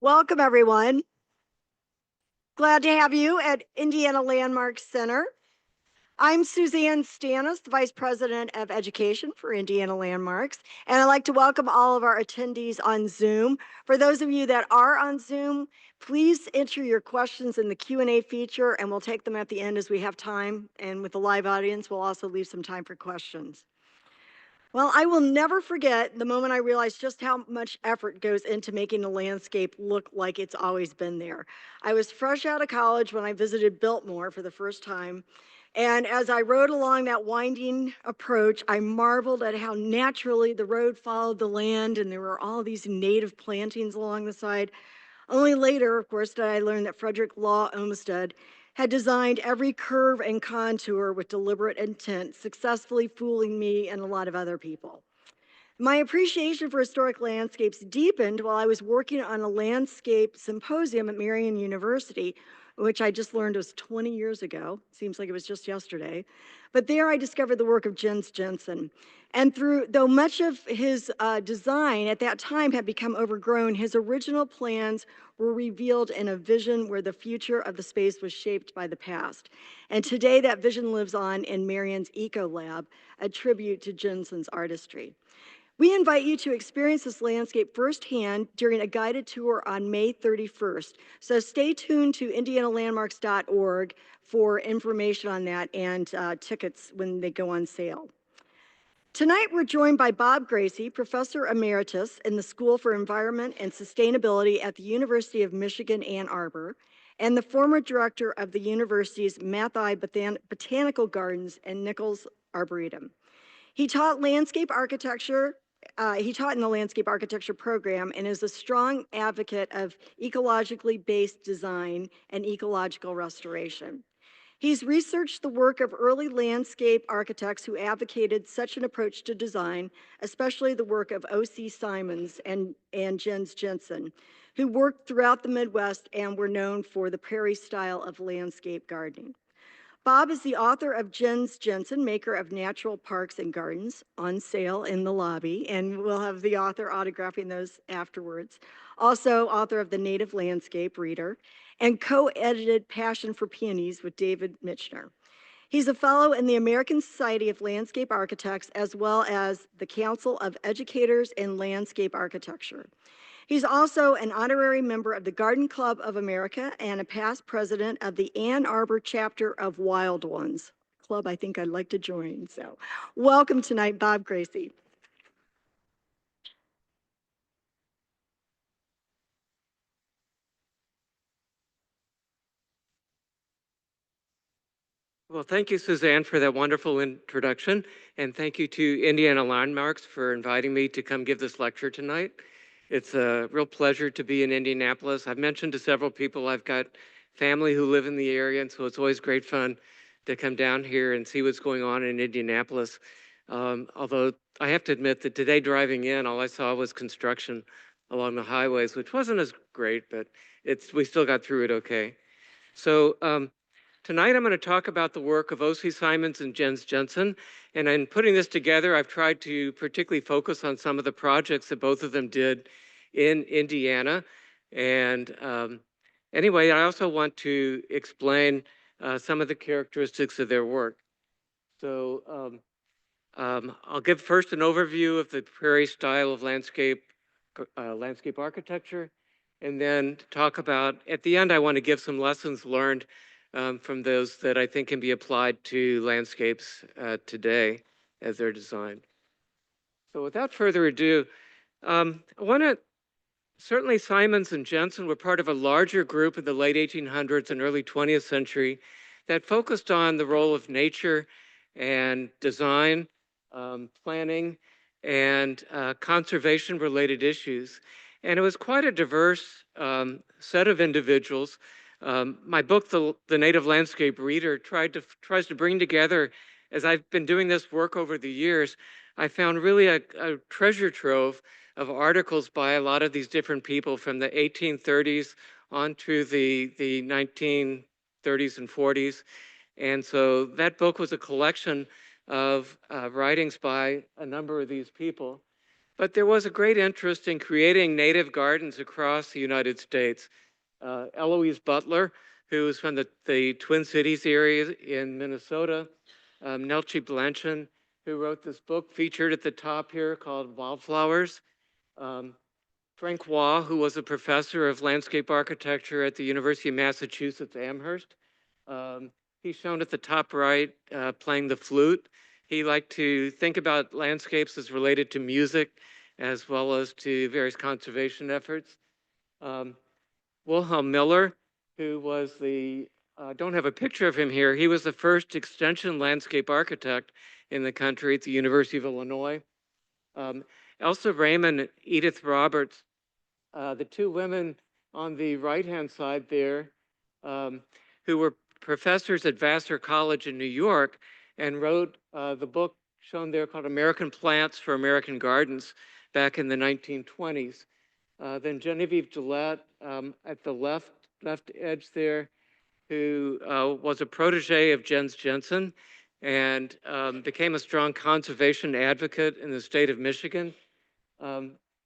Welcome, everyone. Glad to have you at Indiana Landmarks Center. I'm Suzanne Stanis, the Vice President of Education for Indiana Landmarks, and I'd like to welcome all of our attendees on Zoom. For those of you that are on Zoom, please enter your questions in the Q&A feature, and we'll take them at the end as we have time. And with the live audience, we'll also leave some time for questions. Well, I will never forget the moment I realized just how much effort goes into making the landscape look like it's always been there. I was fresh out of college when I visited Biltmore for the first time. And as I rode along that winding approach, I marveled at how naturally the road followed the land and there were all these native plantings along the side. Only later, of course, did I learn that Frederick Law Olmsted had designed every curve and contour with deliberate intent, successfully fooling me and a lot of other people. My appreciation for historic landscapes deepened while I was working on a landscape symposium at Marian University, which I just learned was 20 years ago. Seems like it was just yesterday. But there I discovered the work of Jens Jensen. And though much of his design at that time had become overgrown, his original plans were revealed in a vision where the future of the space was shaped by the past. And today that vision lives on in Marian's Eco Lab, a tribute to Jensen's artistry. We invite you to experience this landscape firsthand during a guided tour on May 31st. So stay tuned to indianalandmarks.org for information on that and tickets when they go on sale. Tonight, we're joined by Bob Grese, Professor Emeritus in the School for Environment and Sustainability at the University of Michigan-Ann Arbor, and the former director of the university's Matthaei Botanical Gardens and Nichols Arboretum. He taught landscape architecture. He taught in the landscape architecture program and is a strong advocate of ecologically based design and ecological restoration. He's researched the work of early landscape architects who advocated such an approach to design, especially the work of O.C. Simonds and Jens Jensen, who worked throughout the Midwest and were known for the prairie style of landscape gardening. Bob is the author of Jens Jensen, Maker of Natural Parks and Gardens, on sale in the lobby, and we'll have the author autographing those afterwards. Also, author of The Native Landscape Reader, and co-edited Passion for Peonies with David Michener. He's a fellow in the American Society of Landscape Architects, as well as the Council of Educators in Landscape Architecture. He's also an honorary member of the Garden Club of America and a past president of the Ann Arbor chapter of Wild Ones, club I think I'd like to join. So welcome tonight, Bob Grese. Well, thank you, Suzanne, for that wonderful introduction. And thank you to Indiana Landmarks for inviting me to come give this lecture tonight. It's a real pleasure to be in Indianapolis. I've mentioned to several people I've got family who live in the area, and so it's always great fun to come down here and see what's going on in Indianapolis. Although I have to admit that today driving in, all I saw was construction along the highways, which wasn't as great, but we still got through it okay. So tonight, I'm going to talk about the work of O.C. Simonds and Jens Jensen. And in putting this together, I've tried to particularly focus on some of the projects that both of them did in Indiana. And anyway, I also want to explain some of the characteristics of their work. So I'll give first an overview of the prairie style of landscape architecture, and then talk about, at the end, I want to give some lessons learned from those that I think can be applied to landscapes today as they're designed. So without further ado, certainly Simonds and Jensen were part of a larger group in the late 1800s and early 20th century that focused on the role of nature and design, planning, and conservation-related issues. And it was quite a diverse set of individuals. My book, The Native Landscape Reader, tries to bring together, as I've been doing this work over the years, I found really a treasure trove of articles by a lot of these different people from the 1830s on to the 1930s and 40s. And so that book was a collection of writings by a number of these people. But there was a great interest in creating native gardens across the United States. Eloise Butler, who is from the Twin Cities area in Minnesota, Nelchi Blanchon, who wrote this book featured at the top here called Wildflowers, um, Frank Waugh, who was a professor of landscape architecture at the University of Massachusetts Amherst. Um, he's shown at the top right playing the flute. He liked to think about landscapes as related to music as well as to various conservation efforts. Um, Wilhelm Miller, who was don't have a picture of him here, he was the first extension landscape architect in the country at the University of Illinois. Um, Elsa Raymond and Edith Roberts, the two women on the right-hand side there, who were professors at Vassar College in New York and wrote the book shown there called American Plants for American Gardens back in the 1920s. Then Genevieve Gillette at the left edge there, who was a protege of Jens Jensen and became a strong conservation advocate in the state of Michigan.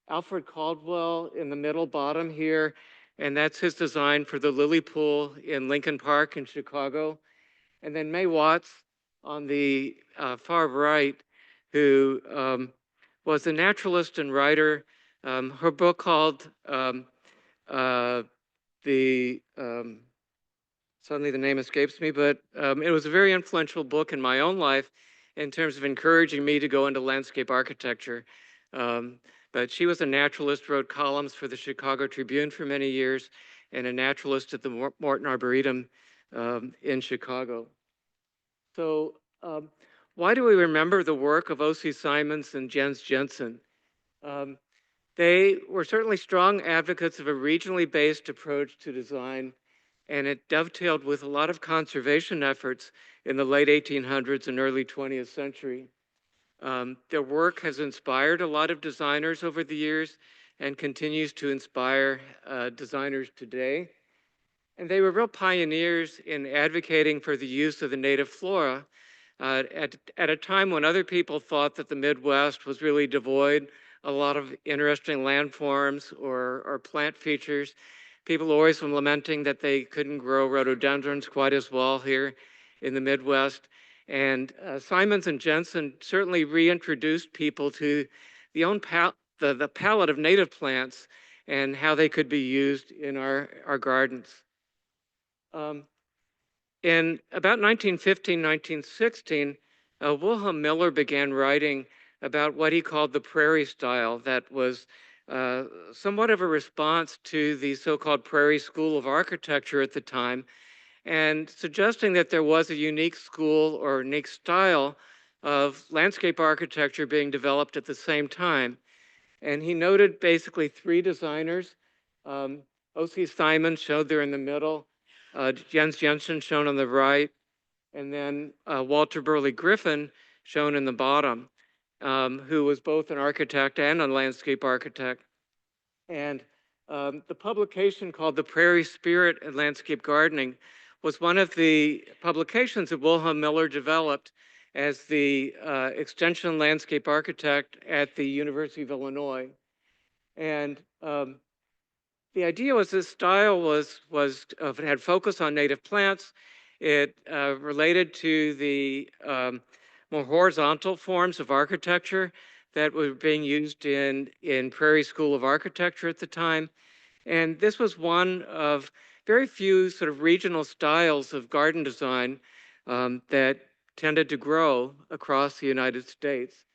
Alfred Caldwell in the middle bottom here, and that's his design for the lily pool in Lincoln Park in Chicago. And then May Watts on the far right, who was a naturalist and writer. Her book called the suddenly the name escapes me, but it was a very influential book in my own life in terms of encouraging me to go into landscape architecture. But she was a naturalist, wrote columns for the Chicago Tribune for many years, and a naturalist at the Morton Arboretum in Chicago. So why do we remember the work of O.C. Simonds and Jens Jensen? They were certainly strong advocates of a regionally based approach to design, and it dovetailed with a lot of conservation efforts in the late 1800s and early 20th century. Their work has inspired a lot of designers over the years and continues to inspire designers today. And they were real pioneers in advocating for the use of the native flora at a time when other people thought that the Midwest was really devoid a lot of interesting landforms or plant features. People always were lamenting that they couldn't grow rhododendrons quite as well here in the Midwest. And Simonds and Jensen certainly reintroduced people to the palette of native plants and how they could be used in our gardens. In about 1915, 1916, Wilhelm Miller began writing about what he called the Prairie Style that was somewhat of a response to the so-called Prairie School of Architecture at the time, and suggesting that there was a unique school or unique style of landscape architecture being developed at the same time. And he noted basically three designers. O.C. Simonds showed there in the middle, Jens Jensen shown on the right, and then Walter Burley Griffin shown in the bottom, who was both an architect and a landscape architect. And the publication called The Prairie Spirit and Landscape Gardening was one of the publications that Wilhelm Miller developed as the extension landscape architect at the University of Illinois. And the idea was this style had focus on native plants. It related to the more horizontal forms of architecture that were being used in Prairie School of Architecture at the time. And this was one of very few sort of regional styles of garden design that tended to grow across the United States.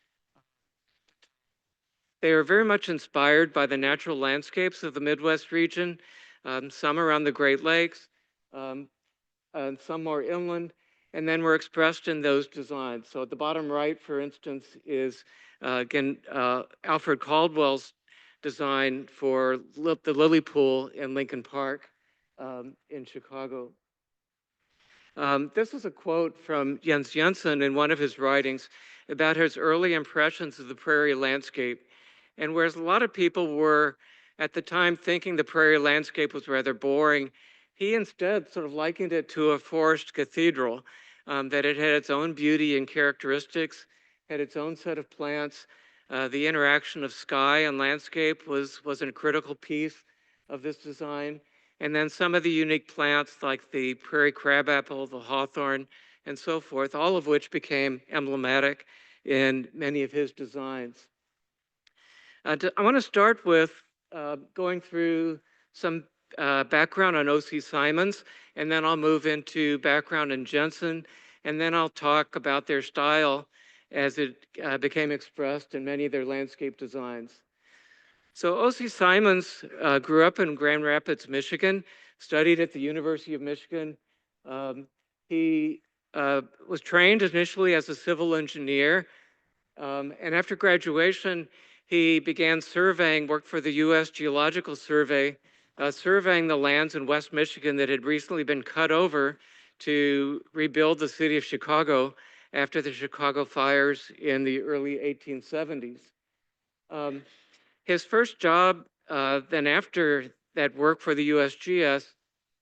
They are very much inspired by the natural landscapes of the Midwest region, some around the Great Lakes, and some more inland, and then were expressed in those designs. So at the bottom right, for instance, is again Alfred Caldwell's design for the lily pool in Lincoln Park in Chicago. This is a quote from Jens Jensen in one of his writings about his early impressions of the prairie landscape. And whereas a lot of people were at the time thinking the prairie landscape was rather boring, he instead sort of likened it to a forest cathedral, that it had its own beauty and characteristics, had its own set of plants, The interaction of sky and landscape was a critical piece of this design. And then some of the unique plants like the prairie crabapple, the hawthorn, and so forth, all of which became emblematic in many of his designs. I want to start with going through some background on O.C. Simonds, and then I'll move into background in Jensen, and then I'll talk about their style as it became expressed in many of their landscape designs. So O.C. Simonds grew up in Grand Rapids, Michigan, studied at the University of Michigan. He was trained initially as a civil engineer, and after graduation, he began surveying, worked for the U.S. Geological Survey, surveying the lands in West Michigan that had recently been cut over to rebuild the city of Chicago after the Chicago fires in the early 1870s. His first job then after that work for the USGS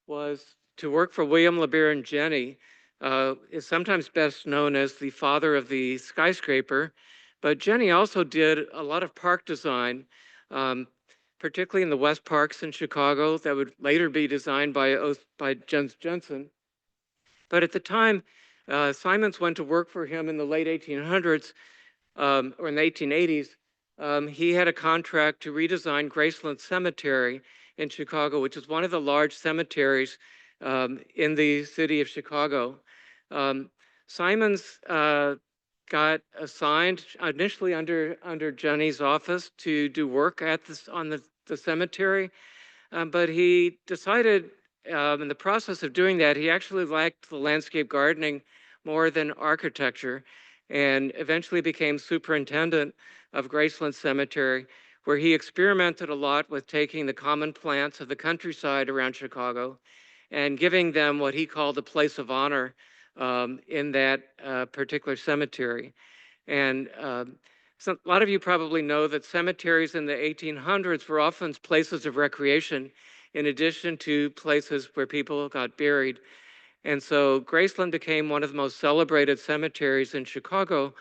was to work for William LeBaron Jenney, is sometimes best known as the father of the skyscraper. But Jenney also did a lot of park design, particularly in the West Parks in Chicago that would later be designed by Jens Jensen. But at the time, Simonds went to work for him in the late 1800s or in the 1880s. He had a contract to redesign Graceland Cemetery in Chicago, which is one of the large cemeteries in the city of Chicago. Simonds got assigned initially under Jenney's office to do work at on the cemetery, but he decided in the process of doing that, he actually liked the landscape gardening more than architecture, and eventually became superintendent of Graceland Cemetery, where he experimented a lot with taking the common plants of the countryside around Chicago and giving them what he called a place of honor in that particular cemetery. And so a lot of you probably know that cemeteries in the 1800s were often places of recreation in addition to places where people got buried. And so Graceland became one of the most celebrated cemeteries in Chicago,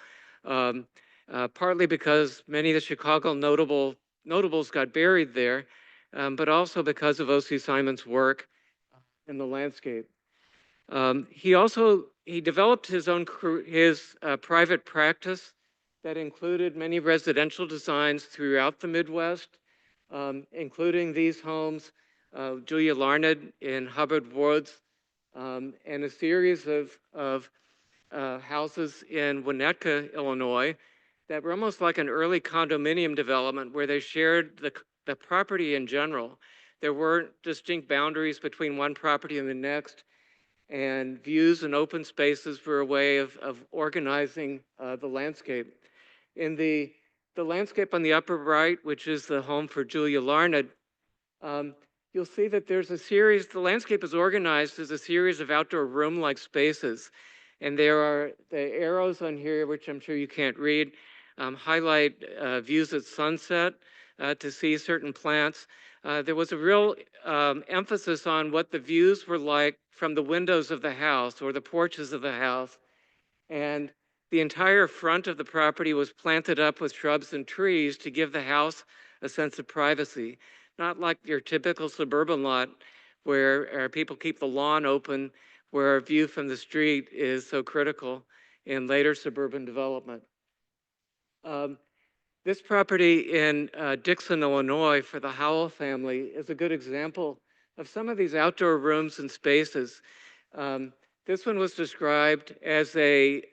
partly because many of the Chicago notables got buried there, but also because of O.C. Simonds' work in the landscape. He developed his own private practice that included many residential designs throughout the Midwest, including these homes, Julia Larned in Hubbard Woods, and a series of houses in Winnetka, Illinois, that were almost like an early condominium development where they shared the property in general. There weren't distinct boundaries between one property and the next, and views and open spaces were a way of organizing the landscape. In the landscape on the upper right, which is the home for Julia Larned, you'll see that there's a series, the landscape is organized as a series of outdoor room-like spaces. And there are the arrows on here, which I'm sure you can't read, highlight views at sunset to see certain plants. There was a real emphasis on what the views were like from the windows of the house or the porches of the house. And the entire front of the property was planted up with shrubs and trees to give the house a sense of privacy. Not like your typical suburban lot where people keep the lawn open, where a view from the street is so critical in later suburban development. This property in Dixon, Illinois, for the Howell family is a good example of some of these outdoor rooms and spaces. This one was described as they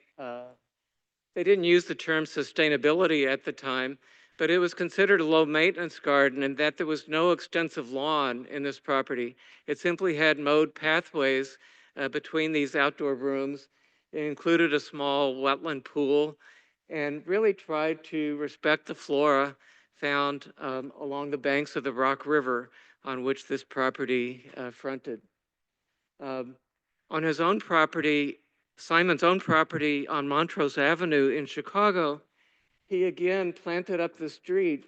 didn't use the term sustainability at the time, but it was considered a low maintenance garden in that there was no extensive lawn in this property. It simply had mowed pathways between these outdoor rooms. It included a small wetland pool and really tried to respect the flora found along the banks of the Rock River on which this property fronted. On his own property, Simon's own property on Montrose Avenue in Chicago, he again planted up the street,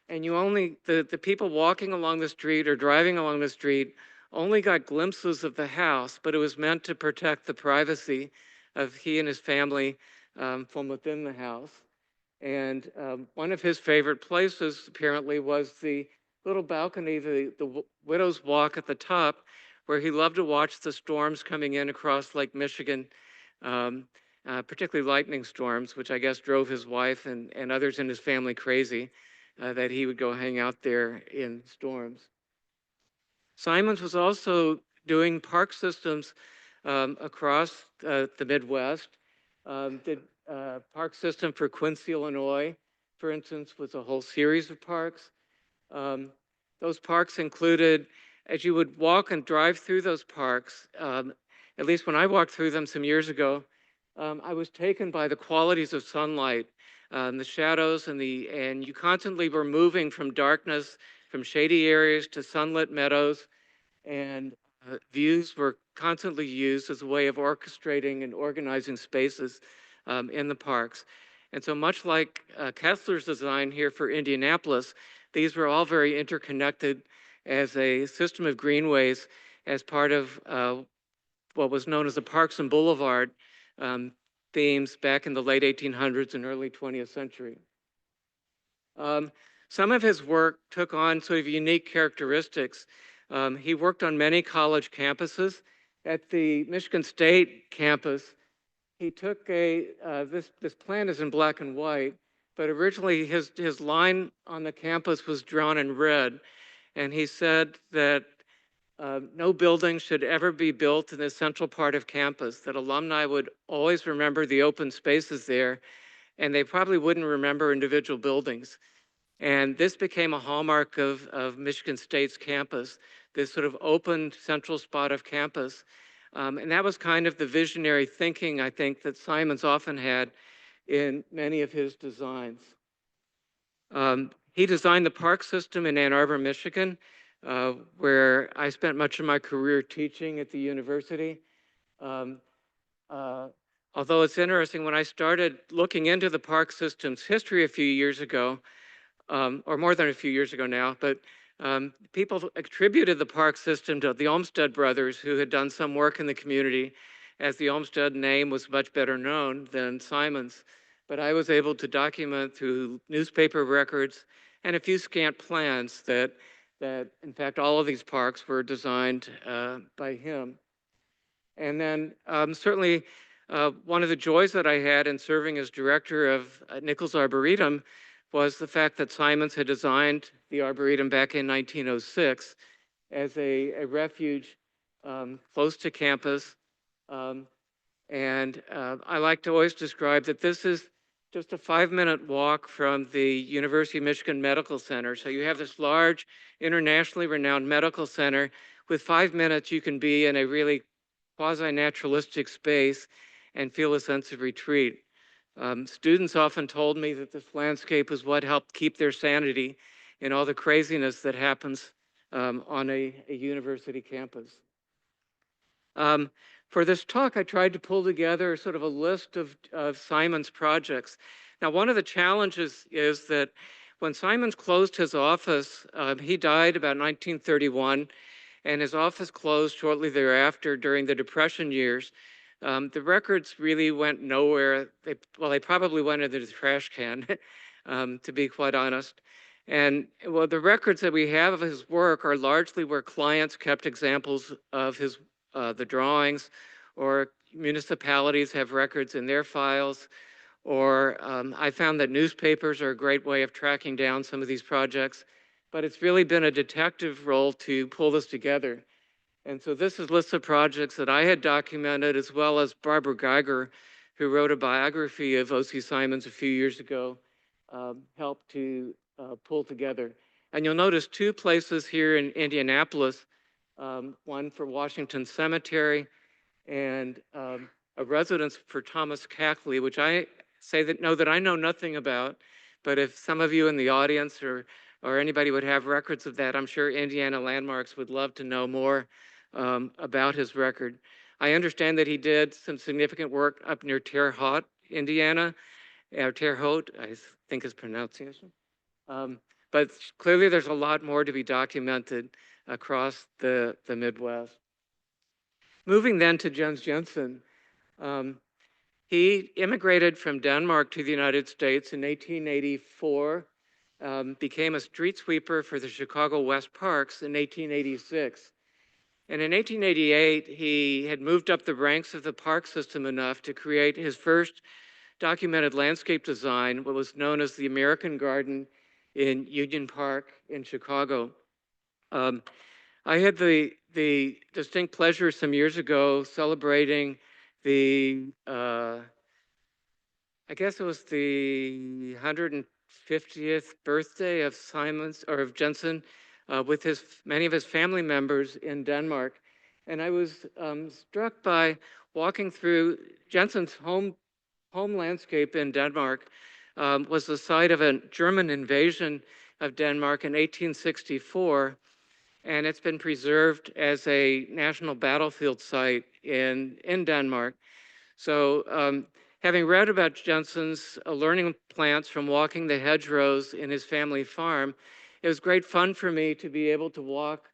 and the people walking along the street or driving along the street only got glimpses of the house, but it was meant to protect the privacy of he and his family from within the house. And one of his favorite places apparently was the little balcony, the Widow's Walk at the top, where he loved to watch the storms coming in across Lake Michigan, um, particularly lightning storms, which I guess drove his wife and others in his family crazy, that he would go hang out there in storms. Simonds was also doing park systems across the Midwest. Did park system for Quincy, Illinois, for instance, was a whole series of parks. Um, those parks included, as you would walk and drive through those parks, at least when I walked through them some years ago, I was taken by the qualities of sunlight, the shadows, and you constantly were moving from darkness, from shady areas to sunlit meadows, and views were constantly used as a way of orchestrating and organizing spaces in the parks. And so much like Kessler's design here for Indianapolis, these were all very interconnected as a system of greenways as part of what was known as the Parks and Boulevard themes back in the late 1800s and early 20th century. Um, some of his work took on sort of unique characteristics. He worked on many college campuses. At the Michigan State campus, he took this plan is in black and white, but originally his line on the campus was drawn in red. And he said that no building should ever be built in the central part of campus, that alumni would always remember the open spaces there, and they probably wouldn't remember individual buildings. And this became a hallmark of Michigan State's campus, this sort of open central spot of campus. And that was kind of the visionary thinking, I think, that Simonds often had in many of his designs. He designed the park system in Ann Arbor, Michigan, where I spent much of my career teaching at the university. Um, Although it's interesting, when I started looking into the park system's history a few years ago, or more than a few years ago now, but people attributed the park system to the Olmsted brothers, who had done some work in the community, as the Olmsted name was much better known than Simonds. But I was able to document through newspaper records and a few scant plans that in fact, all of these parks were designed by him. And then certainly one of the joys that I had in serving as director of Nichols Arboretum was the fact that Simonds had designed the Arboretum back in 1906 as a refuge close to campus. And I like to always describe that this is just a 5-minute walk from the University of Michigan Medical Center. So you have this large, internationally renowned medical center. With 5 minutes, you can be in a really quasi-naturalistic space and feel a sense of retreat. Students often told me that this landscape is what helped keep their sanity in all the craziness that happens on a university campus. For this talk, I tried to pull together sort of a list of Simonds projects. Now, one of the challenges is that when Simonds closed his office, he died about 1931, and his office closed shortly thereafter during the Depression years. The records really went nowhere. They probably went into the trash can, to be quite honest. And well, the records that we have of his work are largely where clients kept examples of his the drawings, or municipalities have records in their files, or I found that newspapers are a great way of tracking down some of these projects, but it's really been a detective role to pull this together. And so this is a list of projects that I had documented, as well as Barbara Geiger, who wrote a biography of O.C. Simonds a few years ago, helped to pull together. And you'll notice two places here in Indianapolis, one for Washington Cemetery and a residence for Thomas Cackley, which I say that I know nothing about, but if some of you in the audience or anybody would have records of that, I'm sure Indiana Landmarks would love to know more about his record. I understand that he did some significant work up near Terre Haute, Indiana, or Terre Haute, I think is pronunciation. But clearly there's a lot more to be documented across the Midwest. Moving then to Jens Jensen. He immigrated from Denmark to the United States in 1884, became a street sweeper for the Chicago West Parks in 1886. And in 1888, he had moved up the ranks of the park system enough to create his first documented landscape design, what was known as the American Garden in Union Park in Chicago. I had the distinct pleasure some years ago celebrating the, I guess it was the 150th birthday of Simonds or of Jensen with many of his family members in Denmark. And I was struck by walking through Jensen's home landscape in Denmark was the site of a German invasion of Denmark in 1864, and it's been preserved as a national battlefield site in Denmark. So having read about Jensen's learning plants from walking the hedgerows in his family farm, it was great fun for me to be able to walk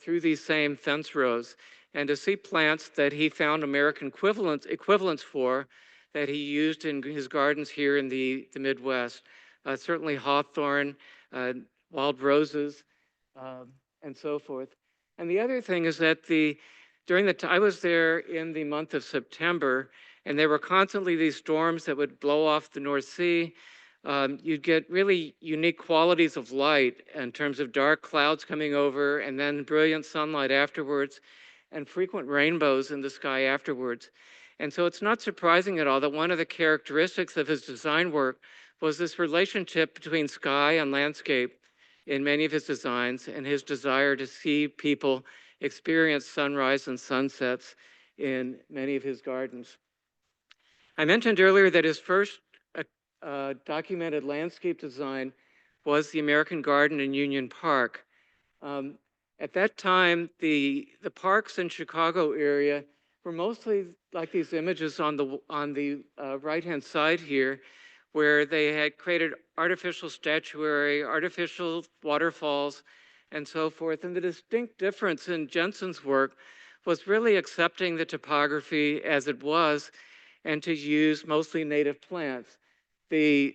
through these same fence rows and to see plants that he found American equivalents for that he used in his gardens here in the Midwest. Certainly hawthorn, wild roses, and so forth. And the other thing is that I was there in the month of September, and there were constantly these storms that would blow off the North Sea. You'd get really unique qualities of light in terms of dark clouds coming over and then brilliant sunlight afterwards and frequent rainbows in the sky afterwards. And so it's not surprising at all that one of the characteristics of his design work was this relationship between sky and landscape in many of his designs and his desire to see people experience sunrise and sunsets in many of his gardens. I mentioned earlier that his first documented landscape design was the American Garden in Union Park. At that time, the parks in Chicago area were mostly like these images on the right-hand side here, where they had created artificial statuary, artificial waterfalls, and so forth. And the distinct difference in Jensen's work was really accepting the topography as it was and to use mostly native plants. The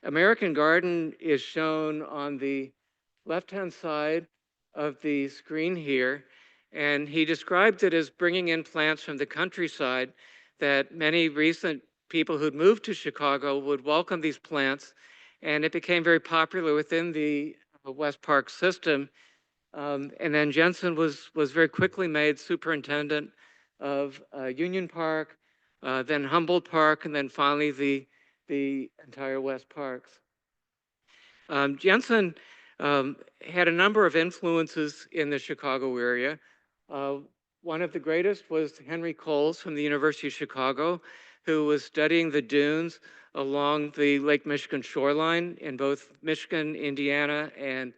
American Garden is shown on the left-hand side of the screen here, and he described it as bringing in plants from the countryside that many recent people who'd moved to Chicago would welcome these plants, and it became very popular within the West Park system. And then Jensen was very quickly made superintendent of Union Park, then Humboldt Park, and then finally the entire West Parks. Jensen had a number of influences in the Chicago area. One of the greatest was Henry Coles from the University of Chicago, who was studying the dunes along the Lake Michigan shoreline in both Michigan, Indiana, and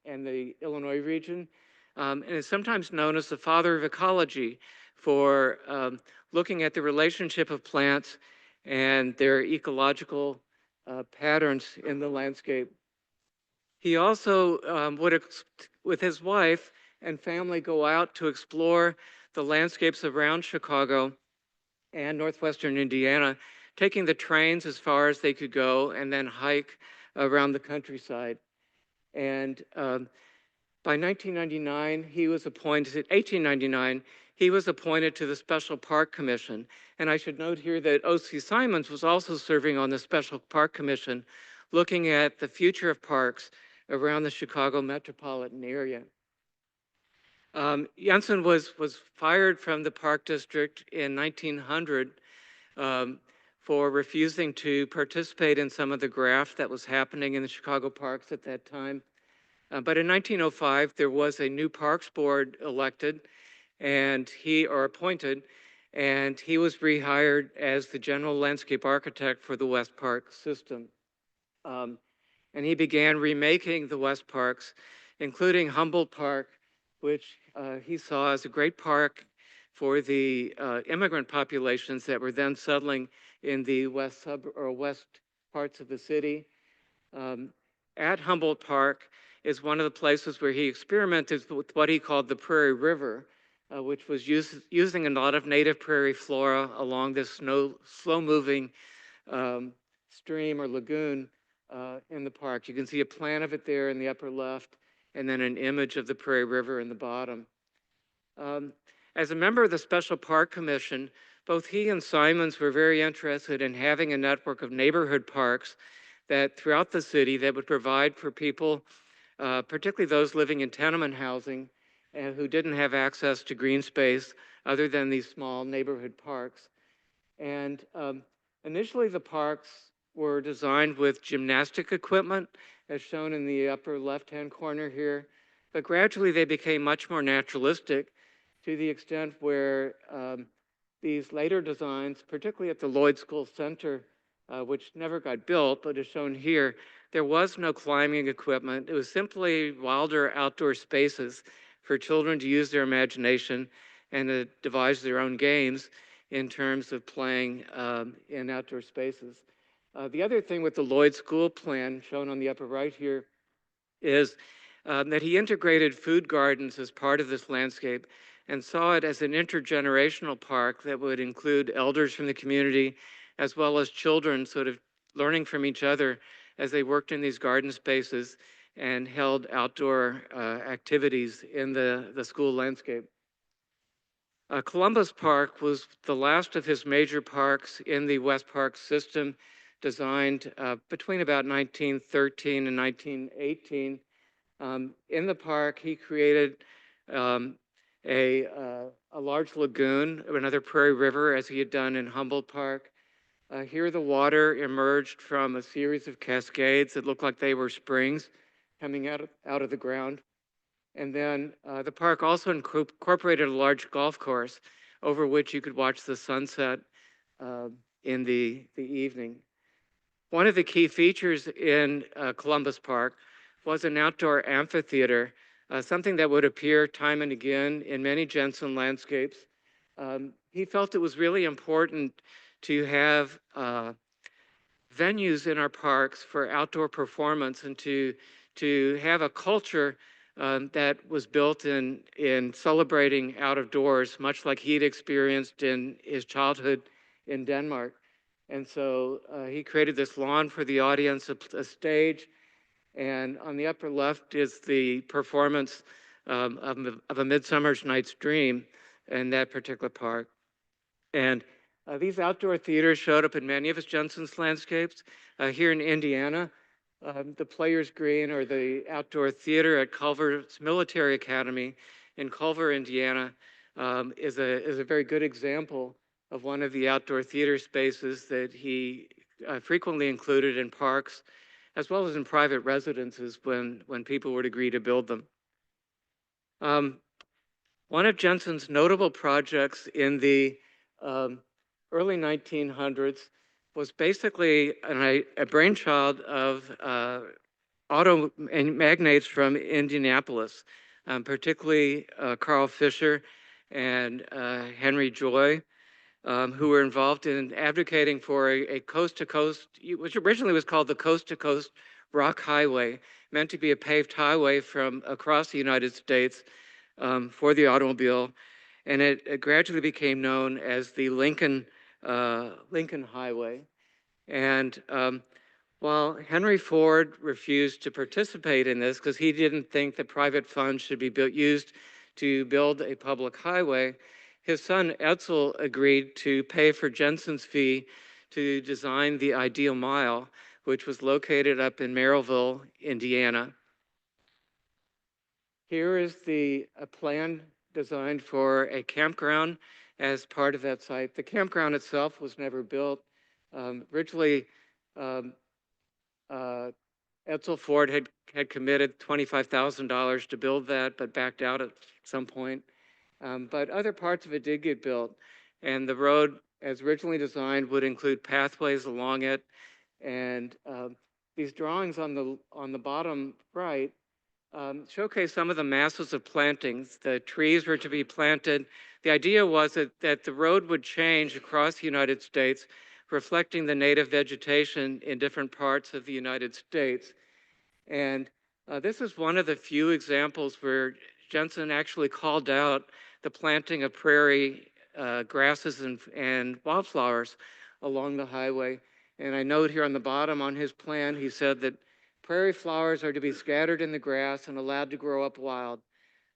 the Illinois region. And is sometimes known as the father of ecology for looking at the relationship of plants and their ecological patterns in the landscape. He also would, with his wife and family, go out to explore the landscapes around Chicago and northwestern Indiana, taking the trains as far as they could go and then hike around the countryside. And by 1899, he was appointed to the Special Park Commission. And I should note here that O.C. Simonds was also serving on the Special Park Commission, looking at the future of parks around the Chicago metropolitan area. Jensen was fired from the Park District in 1900 for refusing to participate in some of the graft that was happening in the Chicago parks at that time. But in 1905, there was a new Parks Board elected or appointed, and he was rehired as the general landscape architect for the West Park system. And he began remaking the West Parks, including Humboldt Park, which he saw as a great park for the immigrant populations that were then settling in the west parts of the city. At Humboldt Park is one of the places where he experimented with what he called the Prairie River. which was using a lot of native prairie flora along this slow-moving stream or lagoon in the park. You can see a plan of it there in the upper left, and then an image of the Prairie River in the bottom. As a member of the Special Park Commission, both he and Simonds were very interested in having a network of neighborhood parks that throughout the city that would provide for people, particularly those living in tenement housing and who didn't have access to green space other than these small neighborhood parks. And initially the parks were designed with gymnastic equipment, as shown in the upper left-hand corner here, but gradually they became much more naturalistic to the extent where these later designs, particularly at the Lloyd School Center, which never got built, but is shown here, there was no climbing equipment. It was simply wilder outdoor spaces for children to use their imagination and to devise their own games in terms of playing in outdoor spaces. The other thing with the Lloyd School plan, shown on the upper right here, is that he integrated food gardens as part of this landscape and saw it as an intergenerational park that would include elders from the community as well as children sort of learning from each other as they worked in these garden spaces and held outdoor activities in the school landscape. Columbus Park was the last of his major parks in the West Park system, designed between about 1913 and 1918. In the park, he created a large lagoon, another prairie river, as he had done in Humboldt Park. Here, the water emerged from a series of cascades that looked like they were springs coming out of the ground. And then the park also incorporated a large golf course over which you could watch the sunset in the evening. One of the key features in Columbus Park was an outdoor amphitheater, something that would appear time and again in many Jensen landscapes. He felt it was really important to have venues in our parks for outdoor performance and to have a culture that was built in celebrating out of doors, much like he'd experienced in his childhood in Denmark. And so he created this lawn for the audience, a stage, and on the upper left is the performance of A Midsummer's Night's Dream in that particular park. And these outdoor theaters showed up in many of his Jensen's landscapes. Here in Indiana, the Players Green, or the outdoor theater at Culver's Military Academy in Culver, Indiana, is a very good example of one of the outdoor theater spaces that he frequently included in parks, as well as in private residences when people would agree to build them. One of Jensen's notable projects in the early 1900s was basically a brainchild of auto magnates from Indianapolis, particularly Carl Fisher and Henry Joy, who were involved in advocating for a coast-to-coast, which originally was called the Coast-to-Coast Rock Highway, meant to be a paved highway from across the United States for the automobile. And it gradually became known as the Lincoln Highway. And while Henry Ford refused to participate in this because he didn't think that private funds should be used to build a public highway, his son Edsel agreed to pay for Jensen's fee to design the Ideal Mile, which was located up in Merrillville, Indiana. Here is a plan designed for a campground as part of that site. The campground itself was never built. Originally, Edsel Ford had committed $25,000 to build that, but backed out at some point. But other parts of it did get built, and the road, as originally designed, would include pathways along it. And these drawings on the bottom right showcase some of the masses of plantings. The trees were to be planted. The idea was that the road would change across the United States, reflecting the native vegetation in different parts of the United States. And this is one of the few examples where Jensen actually called out the planting of prairie grasses and wildflowers along the highway. And I note here on the bottom on his plan, he said that prairie flowers are to be scattered in the grass and allowed to grow up wild.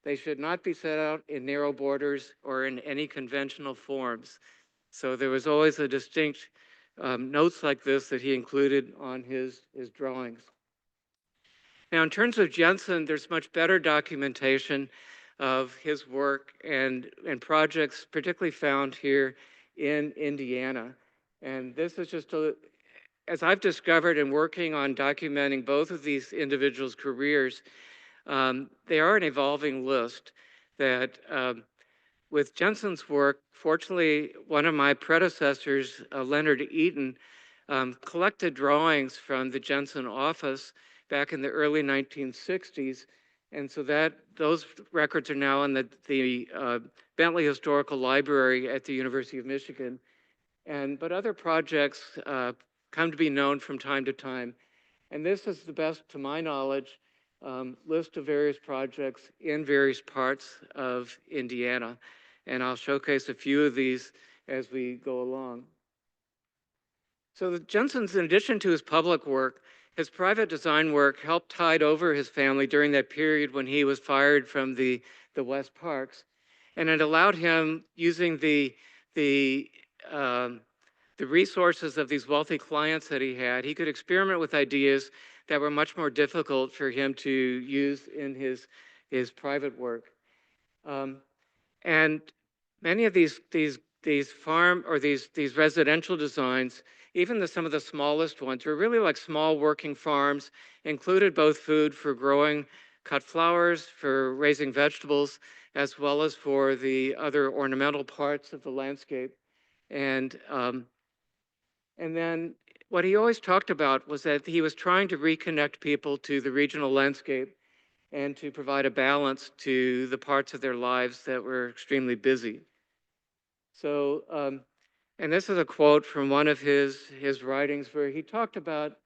They should not be set out in narrow borders or in any conventional forms. So there was always a distinct notes like this that he included on his drawings. Now, in terms of Jensen, there's much better documentation of his work and projects, particularly found here in Indiana. And this is just as I've discovered in working on documenting both of these individuals' careers, they are an evolving list that with Jensen's work, fortunately, one of my predecessors, Leonard Eaton, collected drawings from the Jensen office back in the early 1960s. And so those records are now in the Bentley Historical Library at the University of Michigan. But other projects come to be known from time to time. And this is the best, to my knowledge, list of various projects in various parts of Indiana. And I'll showcase a few of these as we go along. So Jensen's, in addition to his public work, his private design work helped tide over his family during that period when he was fired from the West Parks. And it allowed him, using the resources of these wealthy clients that he had, he could experiment with ideas that were much more difficult for him to use in his private work. And many of these farm or these residential designs, even some of the smallest ones, were really like small working farms, included both food for growing cut flowers, for raising vegetables, as well as for the other ornamental parts of the landscape. And then what he always talked about was that he was trying to reconnect people to the regional landscape and to provide a balance to the parts of their lives that were extremely busy. So, and this is a quote from one of his writings where he talked about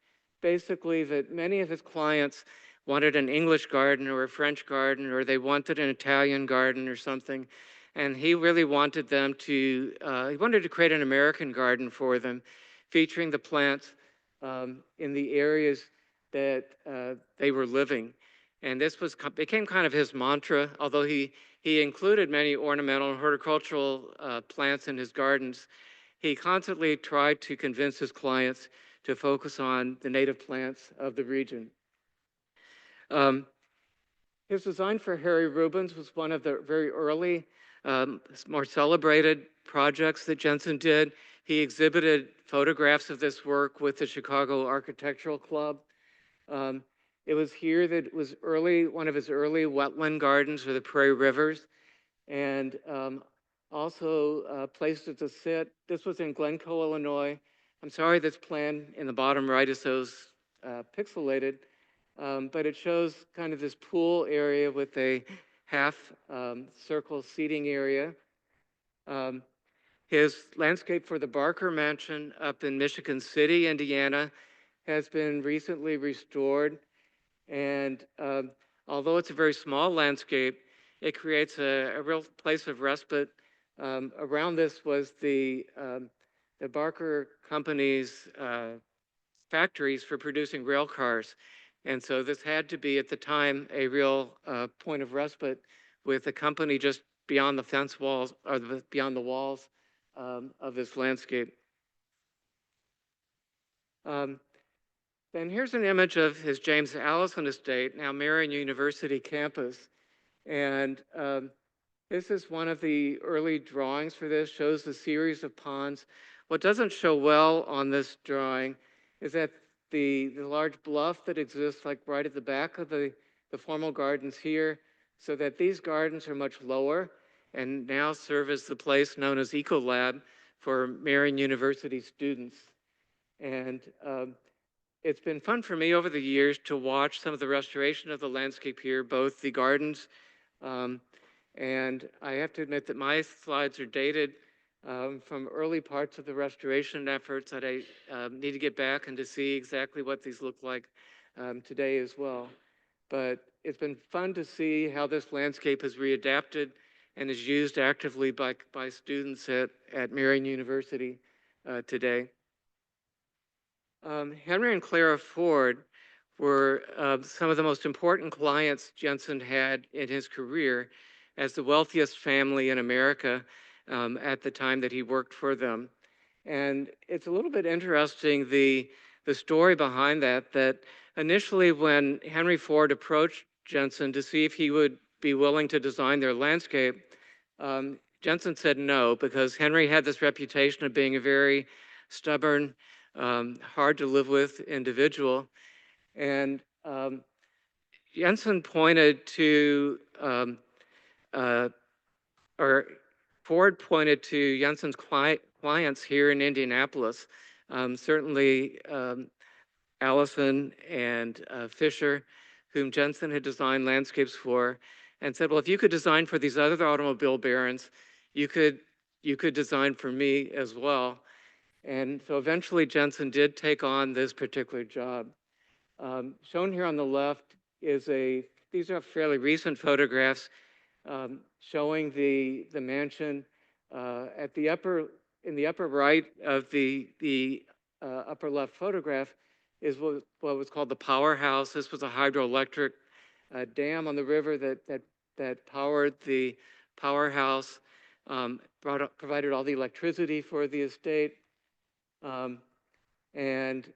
basically that many of his clients wanted an English garden or a French garden, or they wanted an Italian garden or something. And he really wanted them to, he wanted to create an American garden for them, featuring the plants in the areas that they were living. And this became kind of his mantra, although he included many ornamental and horticultural plants in his gardens. He constantly tried to convince his clients to focus on the native plants of the region. His design for Harry Rubens was one of the very early, more celebrated projects that Jensen did. He exhibited photographs of this work with the Chicago Architectural Club. It was here that it was one of his early wetland gardens or the Prairie Rivers, and also places to sit. This was in Glencoe, Illinois. I'm sorry this plan in the bottom right is so pixelated, but it shows kind of this pool area with a half circle seating area. His landscape for the Barker Mansion up in Michigan City, Indiana, has been recently restored. And although it's a very small landscape, it creates a real place of respite. Around this was the Barker Company's factories for producing rail cars. And so this had to be, at the time, a real point of respite with the company just beyond the fence walls, or beyond the walls of this landscape. Then here's an image of his James Allison estate, now Marian University campus. And this is one of the early drawings for this, shows the series of ponds. What doesn't show well on this drawing is that the large bluff that exists like right at the back of the formal gardens here, so that these gardens are much lower and now serve as the place known as Ecolab for Marian University students. And it's been fun for me over the years to watch some of the restoration of the landscape here, both the gardens, and I have to admit that my slides are dated from early parts of the restoration efforts that I need to get back and to see exactly what these look like today as well. But it's been fun to see how this landscape has readapted and is used actively by students at Marian University today. Henry and Clara Ford were some of the most important clients Jensen had in his career as the wealthiest family in America at the time that he worked for them. And it's a little bit interesting, the story behind that, that initially when Henry Ford approached Jensen to see if he would be willing to design their landscape, Jensen said no, because Henry had this reputation of being a very stubborn, hard to live with individual. And Jensen pointed to, or Ford pointed to Jensen's clients here in Indianapolis, certainly Allison and Fisher, whom Jensen had designed landscapes for, and said, well, if you could design for these other automobile barons, you could design for me as well. And so eventually Jensen did take on this particular job. Shown here on the left is these are fairly recent photographs showing the mansion in the upper right of the upper left photograph is what was called the powerhouse. This was a hydroelectric dam on the river that powered the powerhouse, provided all the electricity for the estate. And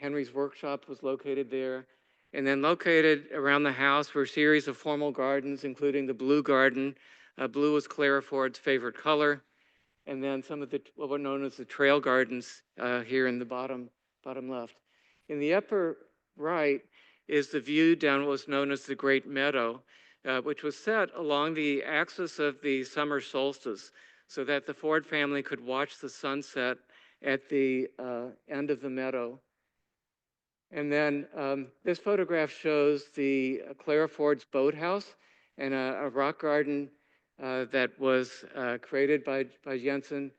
Henry's workshop was located there. And then located around the house were a series of formal gardens, including the Blue Garden. Blue was Clara Ford's favorite color. And then some of what were known as the trail gardens here in the bottom left. In the upper right is the view down what was known as the Great Meadow, which was set along the axis of the summer solstice so that the Ford family could watch the sunset at the end of the meadow. And then this photograph shows the Clara Ford's boathouse and a rock garden that was created by Jensen.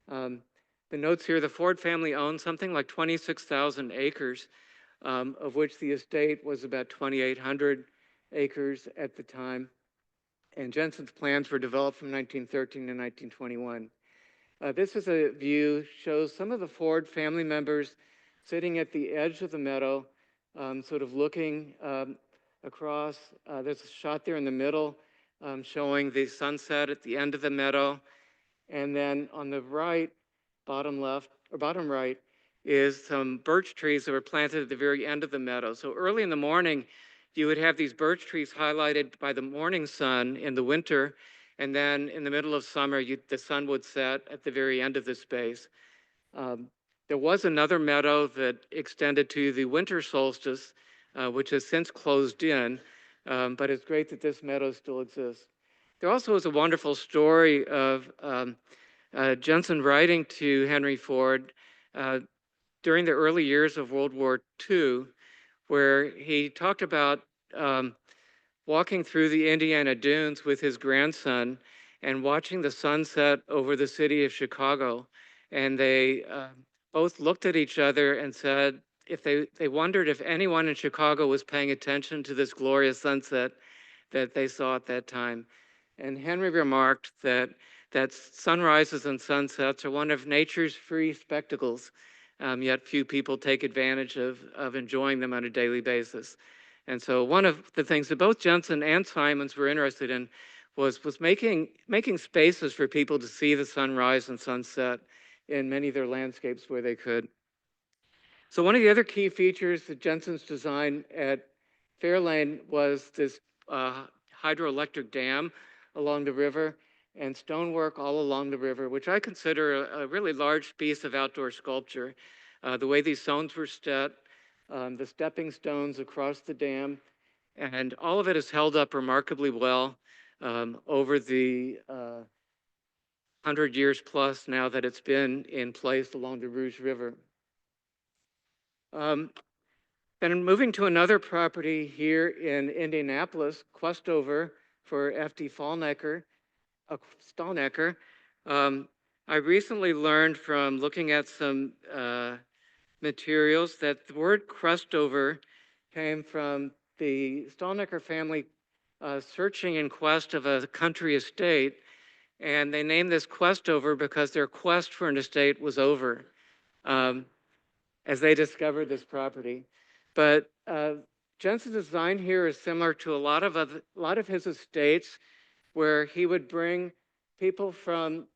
The notes here, the Ford family owned something like 26,000 acres, of which the estate was about 2,800 acres at the time. And Jensen's plans were developed from 1913 to 1921. This is a view, shows some of the Ford family members sitting at the edge of the meadow, sort of looking across. There's a shot there in the middle showing the sunset at the end of the meadow. And then on the right, bottom left, or bottom right, is some birch trees that were planted at the very end of the meadow. So early in the morning, you would have these birch trees highlighted by the morning sun in the winter, and then in the middle of summer, the sun would set at the very end of the space. There was another meadow that extended to the winter solstice, which has since closed in, but it's great that this meadow still exists. There also is a wonderful story of Jensen writing to Henry Ford during the early years of World War II, where he talked about walking through the Indiana dunes with his grandson and watching the sunset over the city of Chicago. And they both looked at each other and said, if they wondered if anyone in Chicago was paying attention to this glorious sunset that they saw at that time. And Henry remarked that sunrises and sunsets are one of nature's free spectacles, yet few people take advantage of enjoying them on a daily basis. And so one of the things that both Jensen and Simonds were interested in was making spaces for people to see the sunrise and sunset in many of their landscapes where they could. So one of the other key features that Jensen's design at Fairlane was this hydroelectric dam along the river and stonework all along the river, which I consider a really large piece of outdoor sculpture. The way these stones were set, the stepping stones across the dam, and all of it has held up remarkably well over the 100 years plus now that it's been in place along the Rouge River. Then moving to another property here in Indianapolis, Questover for F.D. Stallnecker. I recently learned from looking at some materials that the word Questover came from the Stallnecker family searching in quest of a country estate. And they named this quest over because their quest for an estate was over um, as they discovered this property. But Jensen's design here is similar to a lot of his estates, where he would bring people from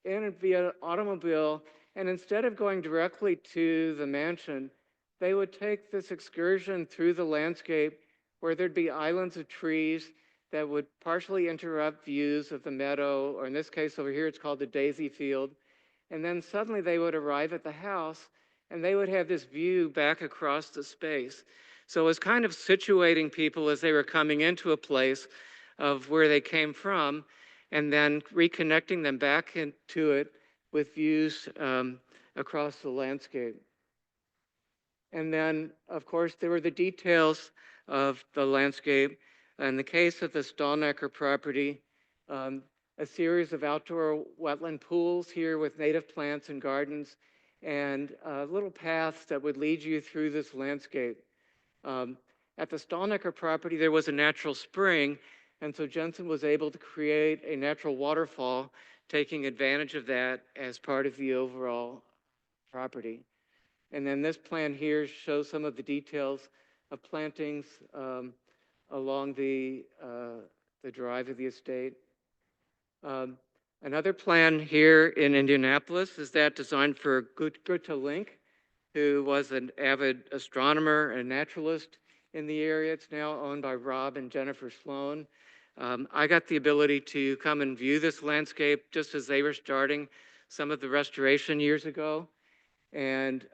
in via automobile, and instead of going directly to the mansion, they would take this excursion through the landscape where there'd be islands of trees that would partially interrupt views of the meadow, or in this case over here, it's called the daisy field. And then suddenly they would arrive at the house and they would have this view back across the space. So it was kind of situating people as they were coming into a place of where they came from, and then reconnecting them back into it with views across the landscape. And then, of course, there were the details of the landscape. In the case of the Stallnecker property, um, a series of outdoor wetland pools here with native plants and gardens, and little paths that would lead you through this landscape. At the Stallnecker property, there was a natural spring, and so Jensen was able to create a natural waterfall, taking advantage of that as part of the overall property. And then this plan here shows some of the details of plantings along the drive of the estate. Another plan here in Indianapolis is that designed for Goethe Link, who was an avid astronomer and naturalist in the area. It's now owned by Rob and Jennifer Sloan. I got the ability to come and view this landscape just as they were starting some of the restoration years ago. And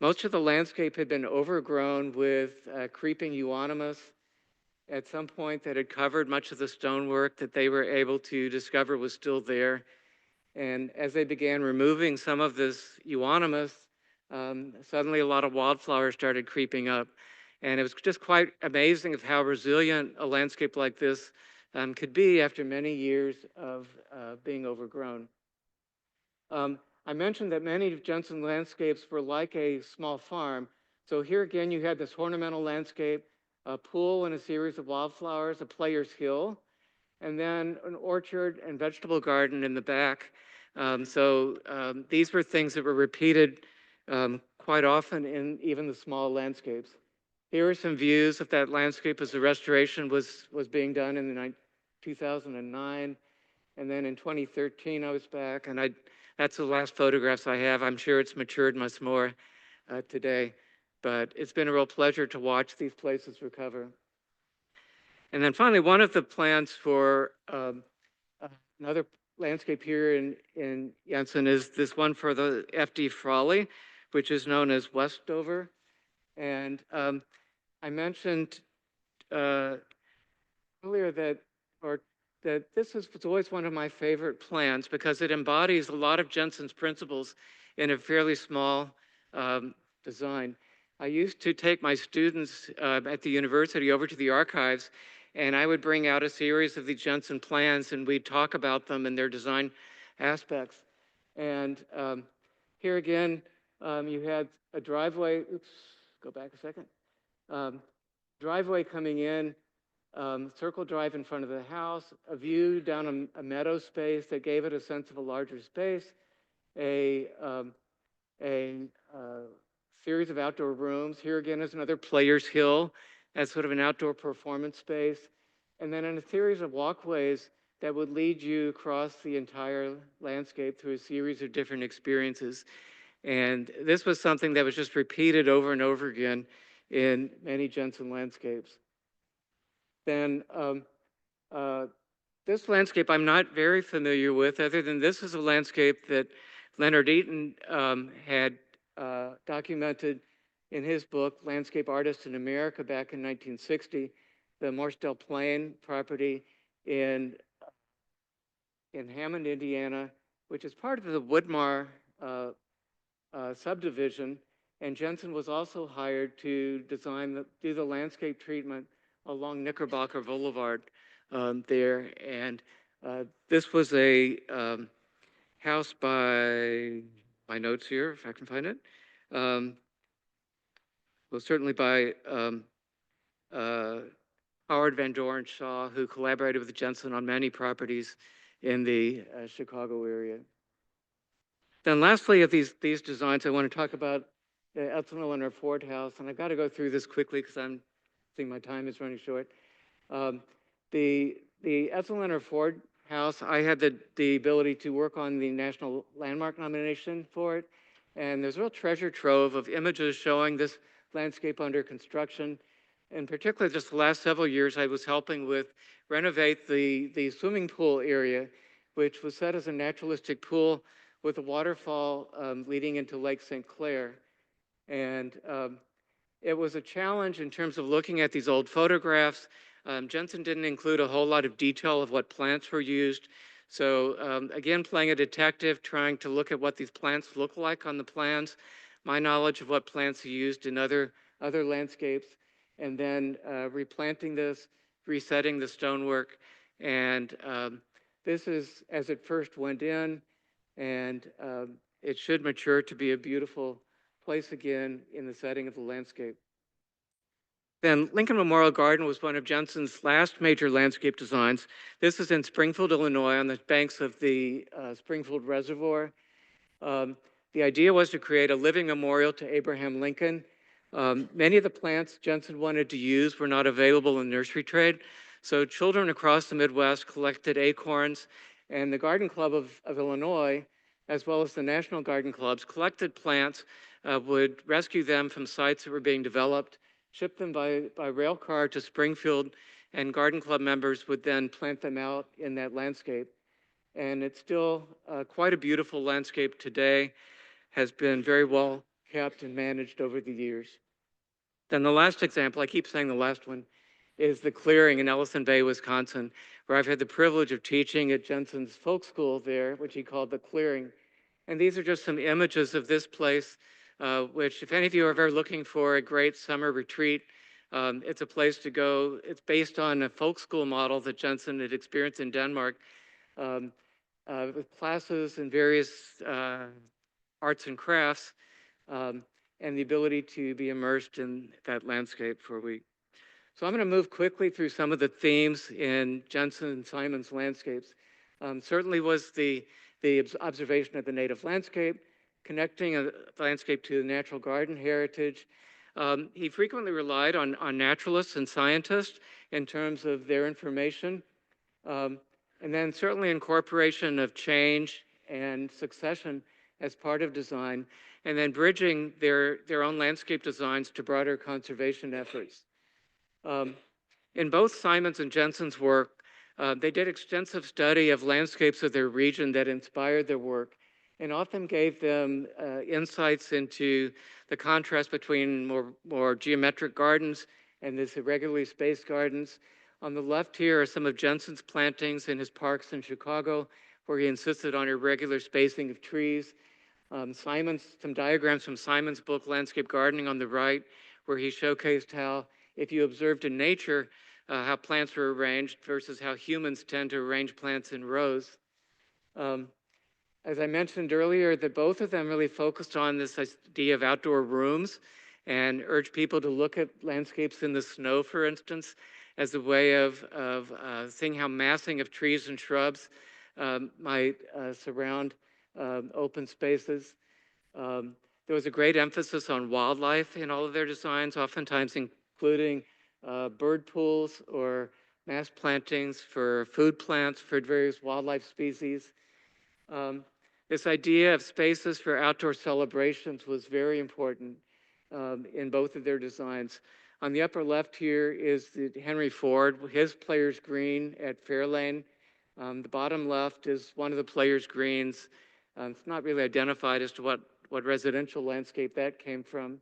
most of the landscape had been overgrown with creeping euonymus. At some point, that had covered much of the stonework that they were able to discover was still there. And as they began removing some of this euonymus, suddenly a lot of wildflowers started creeping up. And it was just quite amazing of how resilient a landscape like this could be after many years of being overgrown. I mentioned that many of Jensen landscapes were like a small farm. So here again, you had this ornamental landscape, a pool and a series of wildflowers, a player's hill, and then an orchard and vegetable garden in the back. These were things that were repeated quite often in even the small landscapes. Here are some views of that landscape as the restoration was being done in 2009. And then in 2013, I was back, and that's the last photographs I have. I'm sure it's matured much more today, but it's been a real pleasure to watch these places recover. And then finally, one of the plans for another landscape here in Jensen is this one for the F.D. Frawley, which is known as Westover. And I mentioned earlier that this was always one of my favorite plans because it embodies a lot of Jensen's principles in a fairly small design. I used to take my students at the university over to the archives, and I would bring out a series of the Jensen plans, and we'd talk about them and their design aspects. And here again, you had a driveway. Oops, go back a second. Driveway coming in, circle drive in front of the house, a view down a meadow space that gave it a sense of a larger space, a series of outdoor rooms. Here again is another player's hill as sort of an outdoor performance space. And then in a series of walkways that would lead you across the entire landscape through a series of different experiences. And this was something that was just repeated over and over again in many Jensen landscapes. Then this landscape I'm not very familiar with, other than this is a landscape that Leonard Eaton had documented in his book, Landscape Artists in America, back in 1960, the Morsdale Plain property in Hammond, Indiana, which is part of the Woodmar subdivision. And Jensen was also hired to do the landscape treatment along Knickerbocker Boulevard there. And this was a house by my notes here, if I can find it. Well, certainly by Howard Van Doren Shaw, who collaborated with Jensen on many properties in the Chicago area. Then lastly, of these designs, I want to talk about the Eleanor Ford House, and I've got to go through this quickly because I'm seeing my time is running short. Um, the Eleanor Ford House, I had the ability to work on the National Landmark nomination for it, and there's a real treasure trove of images showing this landscape under construction. In particular, just the last several years, I was helping with renovate the swimming pool area, which was set as a naturalistic pool with a waterfall leading into Lake St. Clair. And it was a challenge in terms of looking at these old photographs. Jensen didn't include a whole lot of detail of what plants were used. So again, playing a detective, trying to look at what these plants look like on the plans, my knowledge of what plants are used in other landscapes, and then replanting this, resetting the stonework. And this is as it first went in, and it should mature to be a beautiful place again in the setting of the landscape. Then Lincoln Memorial Garden was one of Jensen's last major landscape designs. This is in Springfield, Illinois, on the banks of the Springfield Reservoir. The idea was to create a living memorial to Abraham Lincoln. Many of the plants Jensen wanted to use were not available in nursery trade, so children across the Midwest collected acorns, and the Garden Club of Illinois, as well as the National Garden Clubs, collected plants, would rescue them from sites that were being developed, ship them by rail car to Springfield, and Garden Club members would then plant them out in that landscape. And it's still quite a beautiful landscape today, has been very well kept and managed over the years. Then the last example, I keep saying the last one, is the clearing in Ellison Bay, Wisconsin, where I've had the privilege of teaching at Jensen's folk school there, which he called the clearing. And these are just some images of this place, which if any of you are ever looking for a great summer retreat, it's a place to go. It's based on a folk school model that Jensen had experienced in Denmark, with classes in various arts and crafts, and the ability to be immersed in that landscape for a week. So I'm going to move quickly through some of the themes in Jensen and Simonds' landscapes. Certainly was the observation of the native landscape, connecting a landscape to the natural garden heritage. He frequently relied on naturalists and scientists in terms of their information. And then certainly incorporation of change and succession as part of design, and then bridging their own landscape designs to broader conservation efforts. In both Simonds and Jensen's work, they did extensive study of landscapes of their region that inspired their work, and often gave them insights into the contrast between more geometric gardens and these irregularly spaced gardens. On the left here are some of Jensen's plantings in his parks in Chicago, where he insisted on irregular spacing of trees. Some diagrams from Simonds' book, Landscape Gardening, on the right, where he showcased how, if you observed in nature, how plants were arranged versus how humans tend to arrange plants in rows. As I mentioned earlier, that both of them really focused on this idea of outdoor rooms and urged people to look at landscapes in the snow, for instance, as a way of seeing how massing of trees and shrubs might surround open spaces. There was a great emphasis on wildlife in all of their designs, oftentimes including bird pools or mass plantings for food plants for various wildlife species. This idea of spaces for outdoor celebrations was very important in both of their designs. On the upper left here is the Henry Ford, his Players Green at Fairlane. The bottom left is one of the Players Greens. It's not really identified as to what residential landscape that came from.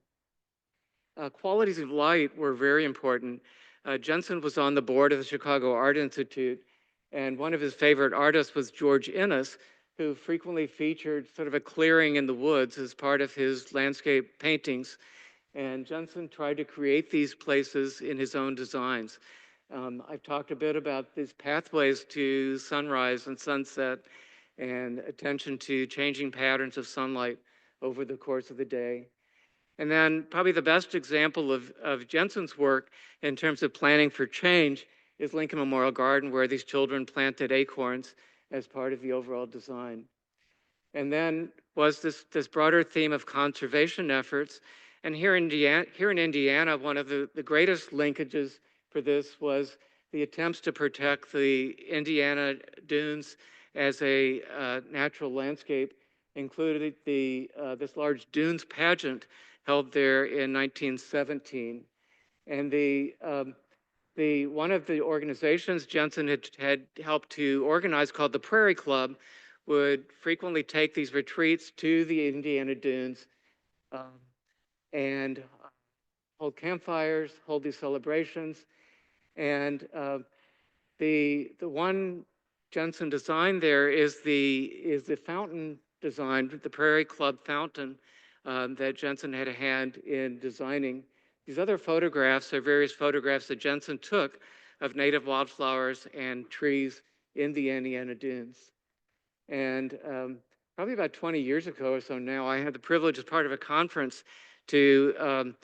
Qualities of light were very important. Jensen was on the board of the Chicago Art Institute, and one of his favorite artists was George Inness, who frequently featured sort of a clearing in the woods as part of his landscape paintings. And Jensen tried to create these places in his own designs. I've talked a bit about these pathways to sunrise and sunset and attention to changing patterns of sunlight over the course of the day. And then probably the best example of Jensen's work in terms of planning for change is Lincoln Memorial Garden, where these children planted acorns as part of the overall design. And then was this broader theme of conservation efforts. And here in Indiana, one of the greatest linkages for this was the attempts to protect the Indiana dunes as a natural landscape, included this large dunes pageant held there in 1917. And one of the organizations Jensen had helped to organize, called the Prairie Club, would frequently take these retreats to the Indiana dunes um, and hold campfires, hold these celebrations. And the one Jensen designed there is the fountain design, the Prairie Club fountain that Jensen had a hand in designing. These other photographs are various photographs that Jensen took of native wildflowers and trees in the Indiana dunes. And probably about 20 years ago or so now, I had the privilege as part of a conference to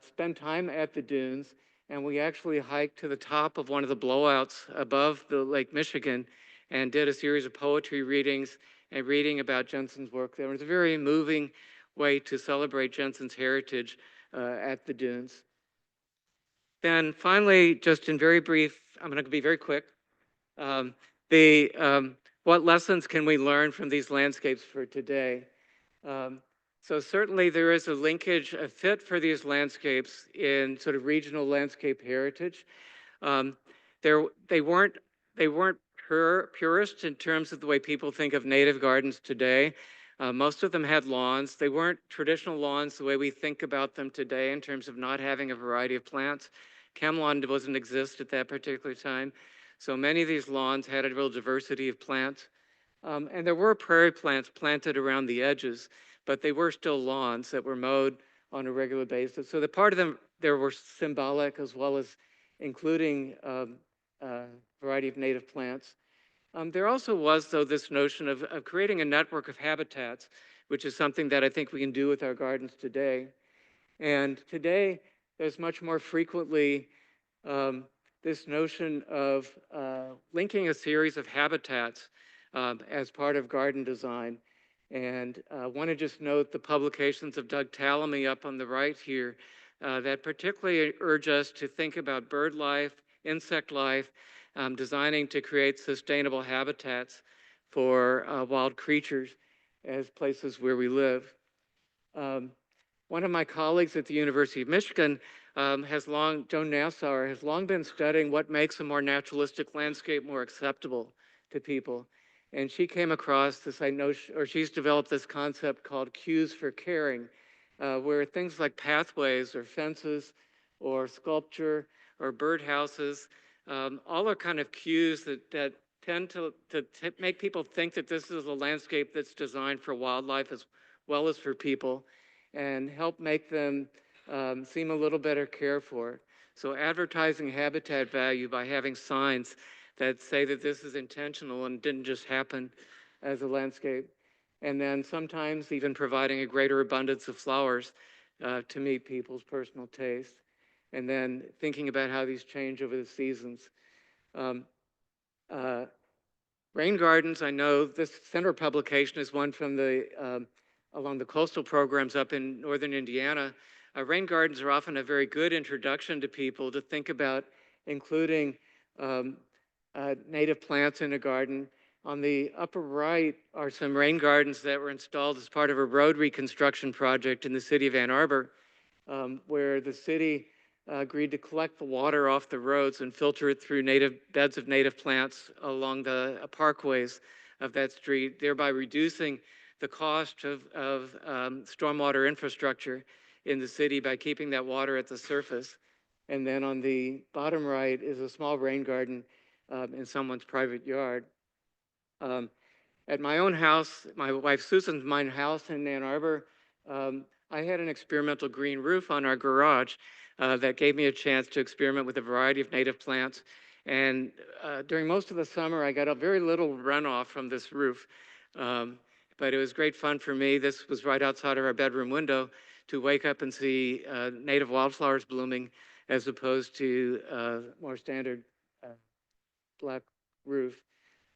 spend time at the dunes. And we actually hiked to the top of one of the blowouts above the Lake Michigan and did a series of poetry readings and reading about Jensen's work there. It was a very moving way to celebrate Jensen's heritage at the dunes. Then finally, just in very brief, I'm going to be very quick. Um, what lessons can we learn from these landscapes for today? So certainly there is a linkage, a fit for these landscapes in sort of regional landscape heritage. They weren't purist in terms of the way people think of native gardens today. Most of them had lawns. They weren't traditional lawns the way we think about them today in terms of not having a variety of plants. Lawn doesn't exist at that particular time. So many of these lawns had a real diversity of plants. And there were prairie plants planted around the edges, but they were still lawns that were mowed on a regular basis. So the part of them there were symbolic as well as including a variety of native plants. There also was, though, this notion of creating a network of habitats, which is something that I think we can do with our gardens today. And today, there's much more frequently this notion of linking a series of habitats as part of garden design. And I want to just note the publications of Doug Tallamy up on the right here that particularly urge us to think about bird life, insect life, designing to create sustainable habitats for wild creatures as places where we live. One of my colleagues at the University of Michigan Joan Nassauer, has long been studying what makes a more naturalistic landscape more acceptable to people. And she came across this, she's developed this concept called cues for caring, where things like pathways or fences or sculpture or birdhouses, all are kind of cues that tend to make people think that this is a landscape that's designed for wildlife as well as for people, and help make them seem a little better cared for. So advertising habitat value by having signs that say that this is intentional and didn't just happen as a landscape. And then sometimes even providing a greater abundance of flowers to meet people's personal taste. And then thinking about how these change over the seasons. Rain gardens, I know this center publication is one from along the coastal programs up in northern Indiana. Rain gardens are often a very good introduction to people to think about including native plants in a garden. On the upper right are some rain gardens that were installed as part of a road reconstruction project in the city of Ann Arbor, where the city agreed to collect the water off the roads and filter it through beds of native plants along the parkways of that street, thereby reducing the cost of stormwater infrastructure in the city by keeping that water at the surface. And then on the bottom right is a small rain garden in someone's private yard. At my own house, my wife Susan's mine house in Ann Arbor, I had an experimental green roof on our garage that gave me a chance to experiment with a variety of native plants. And during most of the summer, I got a very little runoff from this roof. But it was great fun for me. This was right outside of our bedroom window to wake up and see native wildflowers blooming as opposed to more standard black roof.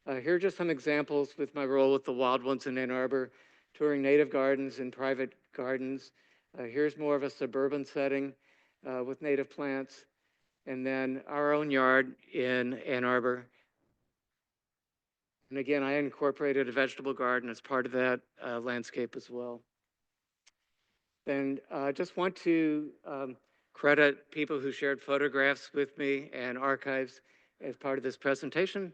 Here are just some examples with my role with the wild ones in Ann Arbor, touring native gardens and private gardens. Here's more of a suburban setting with native plants. And then our own yard in Ann Arbor. And again, I incorporated a vegetable garden as part of that landscape as well. And I just want to credit people who shared photographs with me and archives as part of this presentation.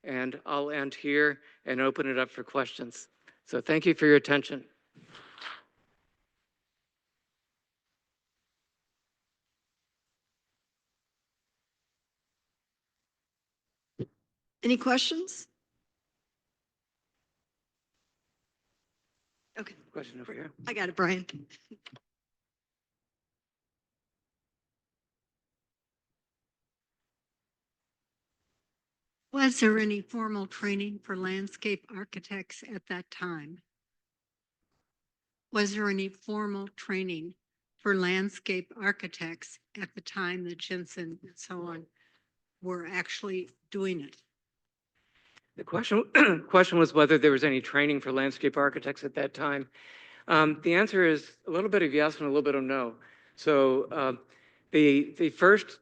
And I'll end here and open it up for questions. So thank you for your attention. Any questions? Okay. Question over here. I got it, Brian. Was there any formal training for landscape architects at that time? Was there any formal training for landscape architects at the time that Jensen and so on were actually doing it? The question was whether there was any training for landscape architects at that time. The answer is a little bit of yes and a little bit of no. So the first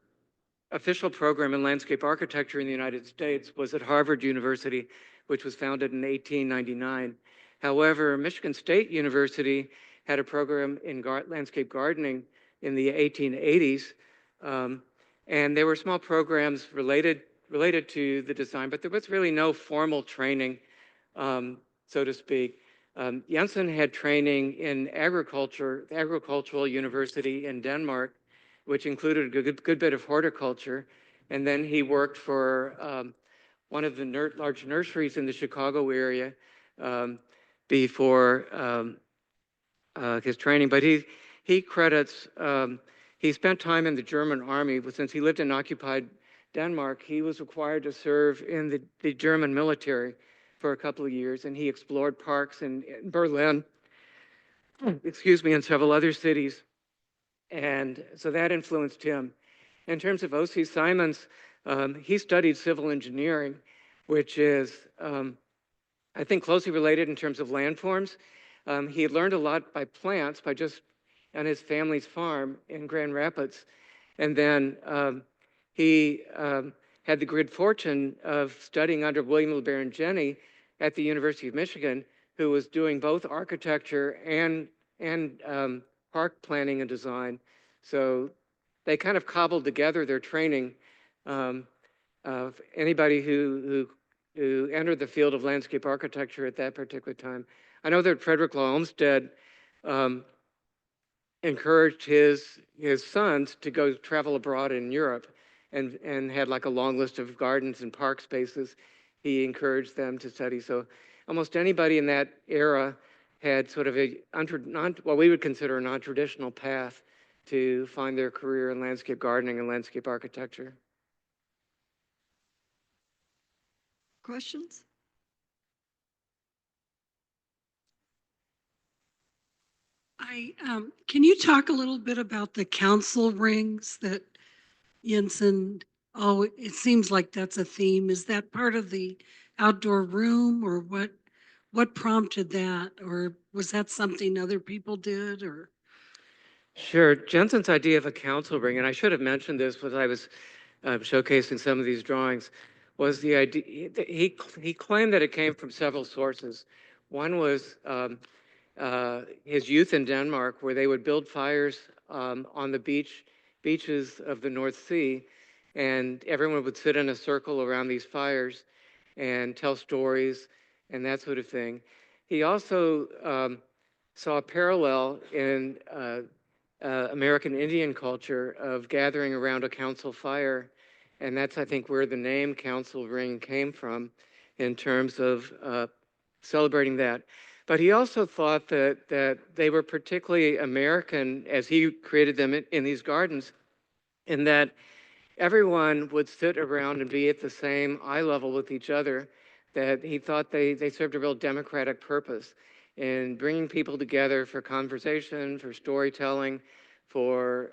official program in landscape architecture in the United States was at Harvard University, which was founded in 1899. However, Michigan State University had a program in landscape gardening in the 1880s. And there were small programs related to the design, but there was really no formal training, so to speak. Jensen had training in agriculture, the Agricultural University in Denmark, which included a good bit of horticulture. And then he worked for one of the large nurseries in the Chicago area before his training. But he credits, he spent time in the German army, but since he lived in occupied Denmark, he was required to serve in the German military for a couple of years, and he explored parks in Berlin, excuse me, and several other cities. And so that influenced him. In terms of O.C. Simonds, he studied civil engineering, which is, I think, closely related in terms of landforms. He had learned a lot by plants, by just on his family's farm in Grand Rapids. And then he had the good fortune of studying under William LeBaron Jenney at the University of Michigan, who was doing both architecture and park planning and design. So they kind of cobbled together their training of anybody who entered the field of landscape architecture at that particular time. I know that Frederick Law Olmsted encouraged his sons to go travel abroad in Europe and had like a long list of gardens and park spaces he encouraged them to study. So almost anybody in that era had sort of what we would consider a non-traditional path to find their career in landscape gardening and landscape architecture. Questions? Can you talk a little bit about the council rings that Jensen, it seems like that's a theme. Is that part of the outdoor room, or what prompted that? Or was that something other people did, or? Sure, Jensen's idea of a council ring, and I should have mentioned this when I was showcasing some of these drawings, was the idea, he claimed that it came from several sources. One was his youth in Denmark, where they would build fires on the beaches of the North Sea, and everyone would sit in a circle around these fires and tell stories and that sort of thing. He also saw a parallel in American Indian culture of gathering around a council fire, and that's, I think, where the name council ring came from in terms of celebrating that. But he also thought that they were particularly American as he created them in these gardens, in that everyone would sit around and be at the same eye level with each other, that he thought they served a real democratic purpose. in bringing people together for conversation, for storytelling, for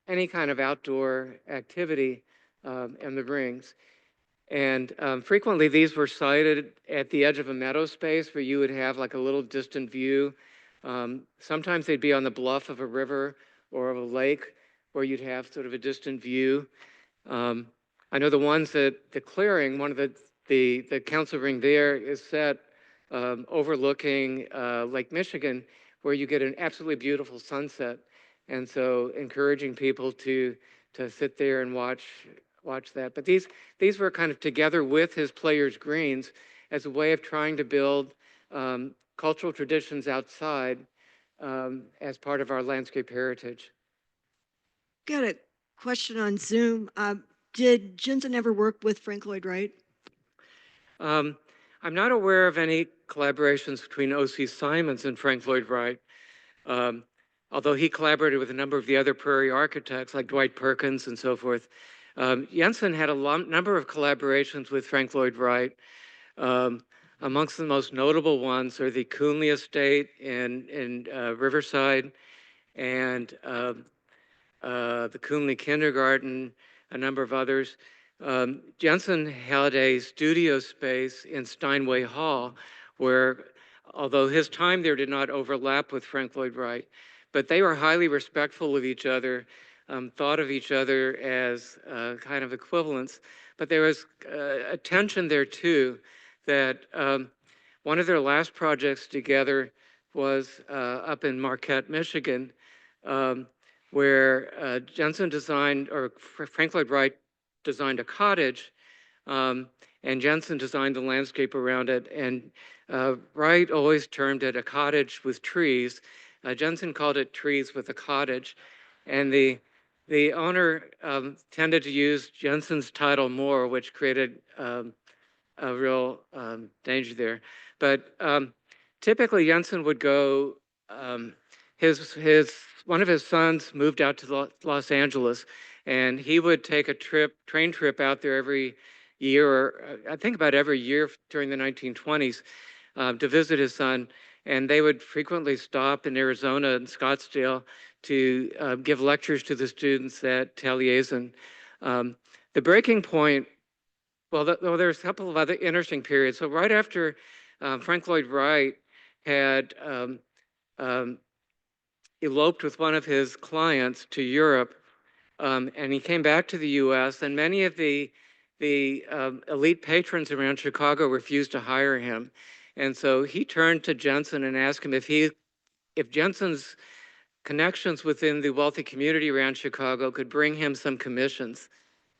any kind of outdoor activity in the rings. And frequently these were sited at the edge of a meadow space where you would have like a little distant view. Sometimes they'd be on the bluff of a river or of a lake where you'd have sort of a distant view. I know the ones that the clearing, one of the council ring there is set overlooking Lake Michigan, where you get an absolutely beautiful sunset. And so encouraging people to sit there and watch that. But these were kind of together with his players' greens as a way of trying to build cultural traditions outside as part of our landscape heritage. Got a question on Zoom. Did Jensen ever work with Frank Lloyd Wright? I'm not aware of any collaborations between O.C. Simonds and Frank Lloyd Wright, although he collaborated with a number of the other prairie architects like Dwight Perkins and so forth. Jensen had a number of collaborations with Frank Lloyd Wright. Amongst the most notable ones are the Coonley Estate in Riverside and the Coonley Kindergarten, a number of others. Jensen had a studio space in Steinway Hall where, although his time there did not overlap with Frank Lloyd Wright, but they were highly respectful of each other, thought of each other as kind of equivalents. But there was a tension there too, that one of their last projects together was up in Marquette, Michigan, where Jensen designed, or Frank Lloyd Wright designed a cottage, and Jensen designed the landscape around it. And Wright always termed it a cottage with trees. Jensen called it trees with a cottage. And the owner tended to use Jensen's title more, which created a real danger there. But typically Jensen would go, one of his sons moved out to Los Angeles, and he would take a train trip out there every year, or I think about every year during the 1920s, to visit his son. And they would frequently stop in Arizona and Scottsdale to give lectures to the students at Taliesin. The breaking point, well, there's a couple of other interesting periods. So right after Frank Lloyd Wright had eloped with one of his clients to Europe, and he came back to the U.S., and many of the elite patrons around Chicago refused to hire him. And so he turned to Jensen and asked him if Jensen's connections within the wealthy community around Chicago could bring him some commissions.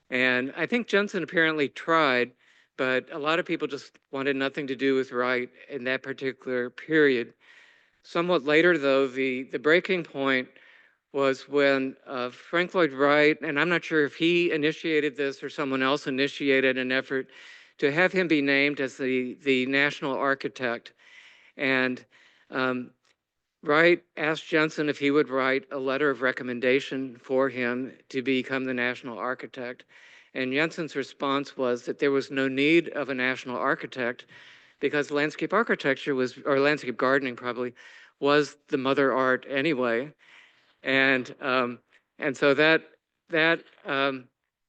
And I think Jensen apparently tried, but a lot of people just wanted nothing to do with Wright in that particular period. Somewhat later, though, the breaking point was when Frank Lloyd Wright, and I'm not sure if he initiated this or someone else initiated an effort to have him be named as the national architect. And Wright asked Jensen if he would write a letter of recommendation for him to become the national architect. And Jensen's response was that there was no need of a national architect because landscape architecture was, or landscape gardening probably, was the mother art anyway. And so that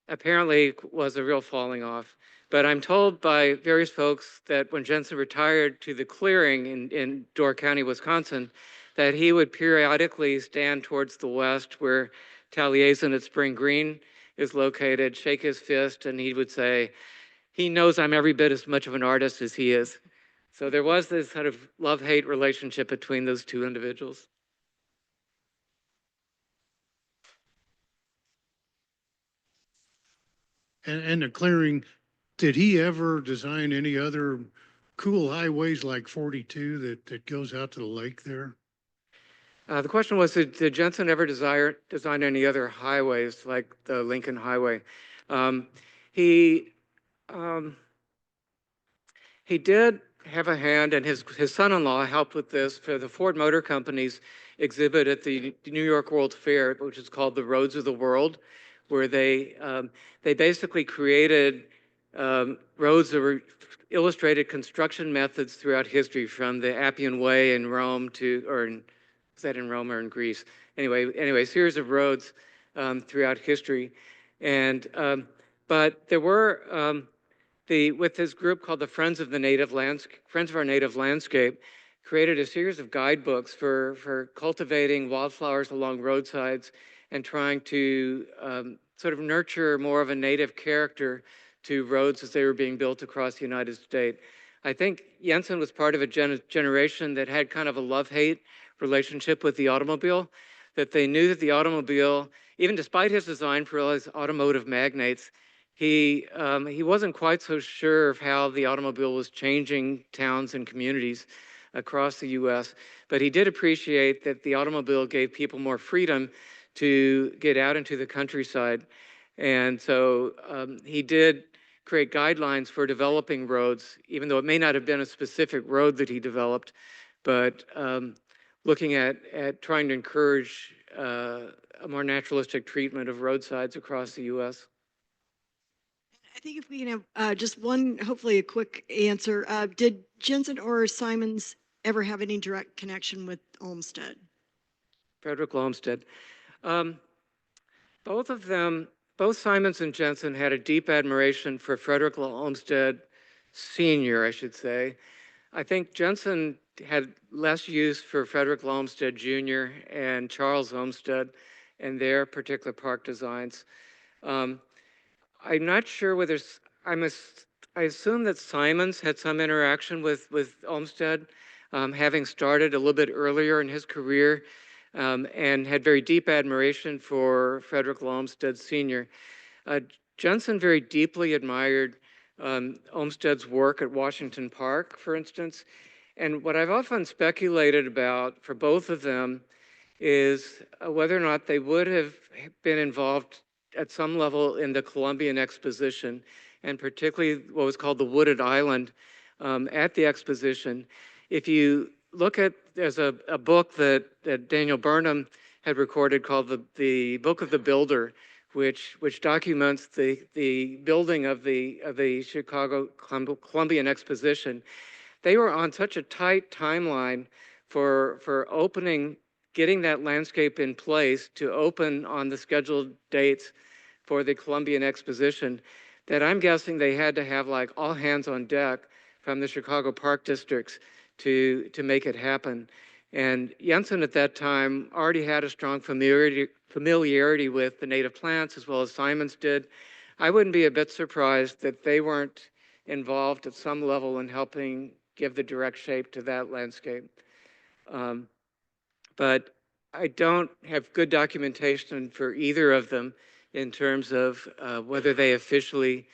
apparently was a real falling off. But I'm told by various folks that when Jensen retired to the clearing in Door County, Wisconsin, that he would periodically stand towards the west where Taliesin at Spring Green is located, shake his fist, and he would say, he knows I'm every bit as much of an artist as he is. So there was this kind of love-hate relationship between those two individuals. And the clearing, did he ever design any other cool highways like 42 that goes out to the lake there? The question was, did Jensen ever design any other highways like the Lincoln Highway? He did have a hand, and his son-in-law helped with this for the Ford Motor Company's exhibit at the New York World Fair, which is called the Roads of the World, where they basically created roads that were illustrated construction methods throughout history, from the Appian Way in Rome to, is that in Rome or in Greece? Anyway, series of roads throughout history. And, but there were, with this group called the Friends of Our Native Landscape, created a series of guidebooks for cultivating wildflowers along roadsides and trying to sort of nurture more of a native character to roads as they were being built across the United States. I think Jensen was part of a generation that had kind of a love-hate relationship with the automobile, that they knew that the automobile, even despite his design for all his automotive magnates, he wasn't quite so sure of how the automobile was changing towns and communities across the US, but he did appreciate that the automobile gave people more freedom to get out into the countryside. And so he did create guidelines for developing roads, even though it may not have been a specific road that he developed, but looking at trying to encourage a more naturalistic treatment of roadsides across the US. I think if we can have just one, hopefully a quick answer. Did Jensen or Simonds ever have any direct connection with Olmsted? Frederick Olmsted. Both of them, both Simonds and Jensen, had a deep admiration for Frederick Olmsted Sr., I should say. I think Jensen had less use for Frederick Olmsted Jr. and Charles Olmsted and their particular park designs. I'm not sure whether, I assume that Simonds had some interaction with Olmsted, having started a little bit earlier in his career, and had very deep admiration for Frederick Olmsted Sr. Jensen very deeply admired Olmsted's work at Washington Park, for instance. And what I've often speculated about for both of them is whether or not they would have been involved at some level in the Columbian Exposition, and particularly what was called the Wooded Island at the exposition. If you look at, there's a book that Daniel Burnham had recorded called the Book of the Builder, which documents the building of the Chicago Columbian Exposition. They were on such a tight timeline for opening, getting that landscape in place to open on the scheduled dates for the Columbian Exposition, that I'm guessing they had to have like all hands on deck from the Chicago Park districts to make it happen. And Jensen at that time already had a strong familiarity with the native plants, as well as Simonds did. I wouldn't be a bit surprised that they weren't involved at some level in helping give the direct shape to that landscape. But I don't have good documentation for either of them in terms of whether they officially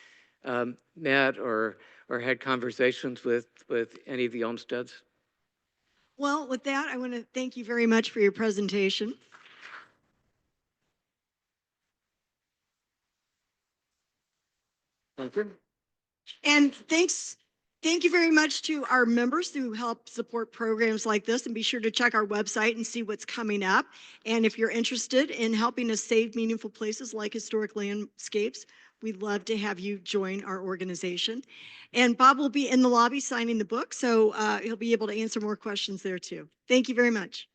met or had conversations with any of the Olmsteds. Well, with that, I want to thank you very much for your presentation. Thank you. And thank you very much to our members who help support programs like this, and be sure to check our website and see what's coming up. And if you're interested in helping us save meaningful places like historic landscapes, we'd love to have you join our organization. And Bob will be in the lobby signing the book, so he'll be able to answer more questions there too. Thank you very much.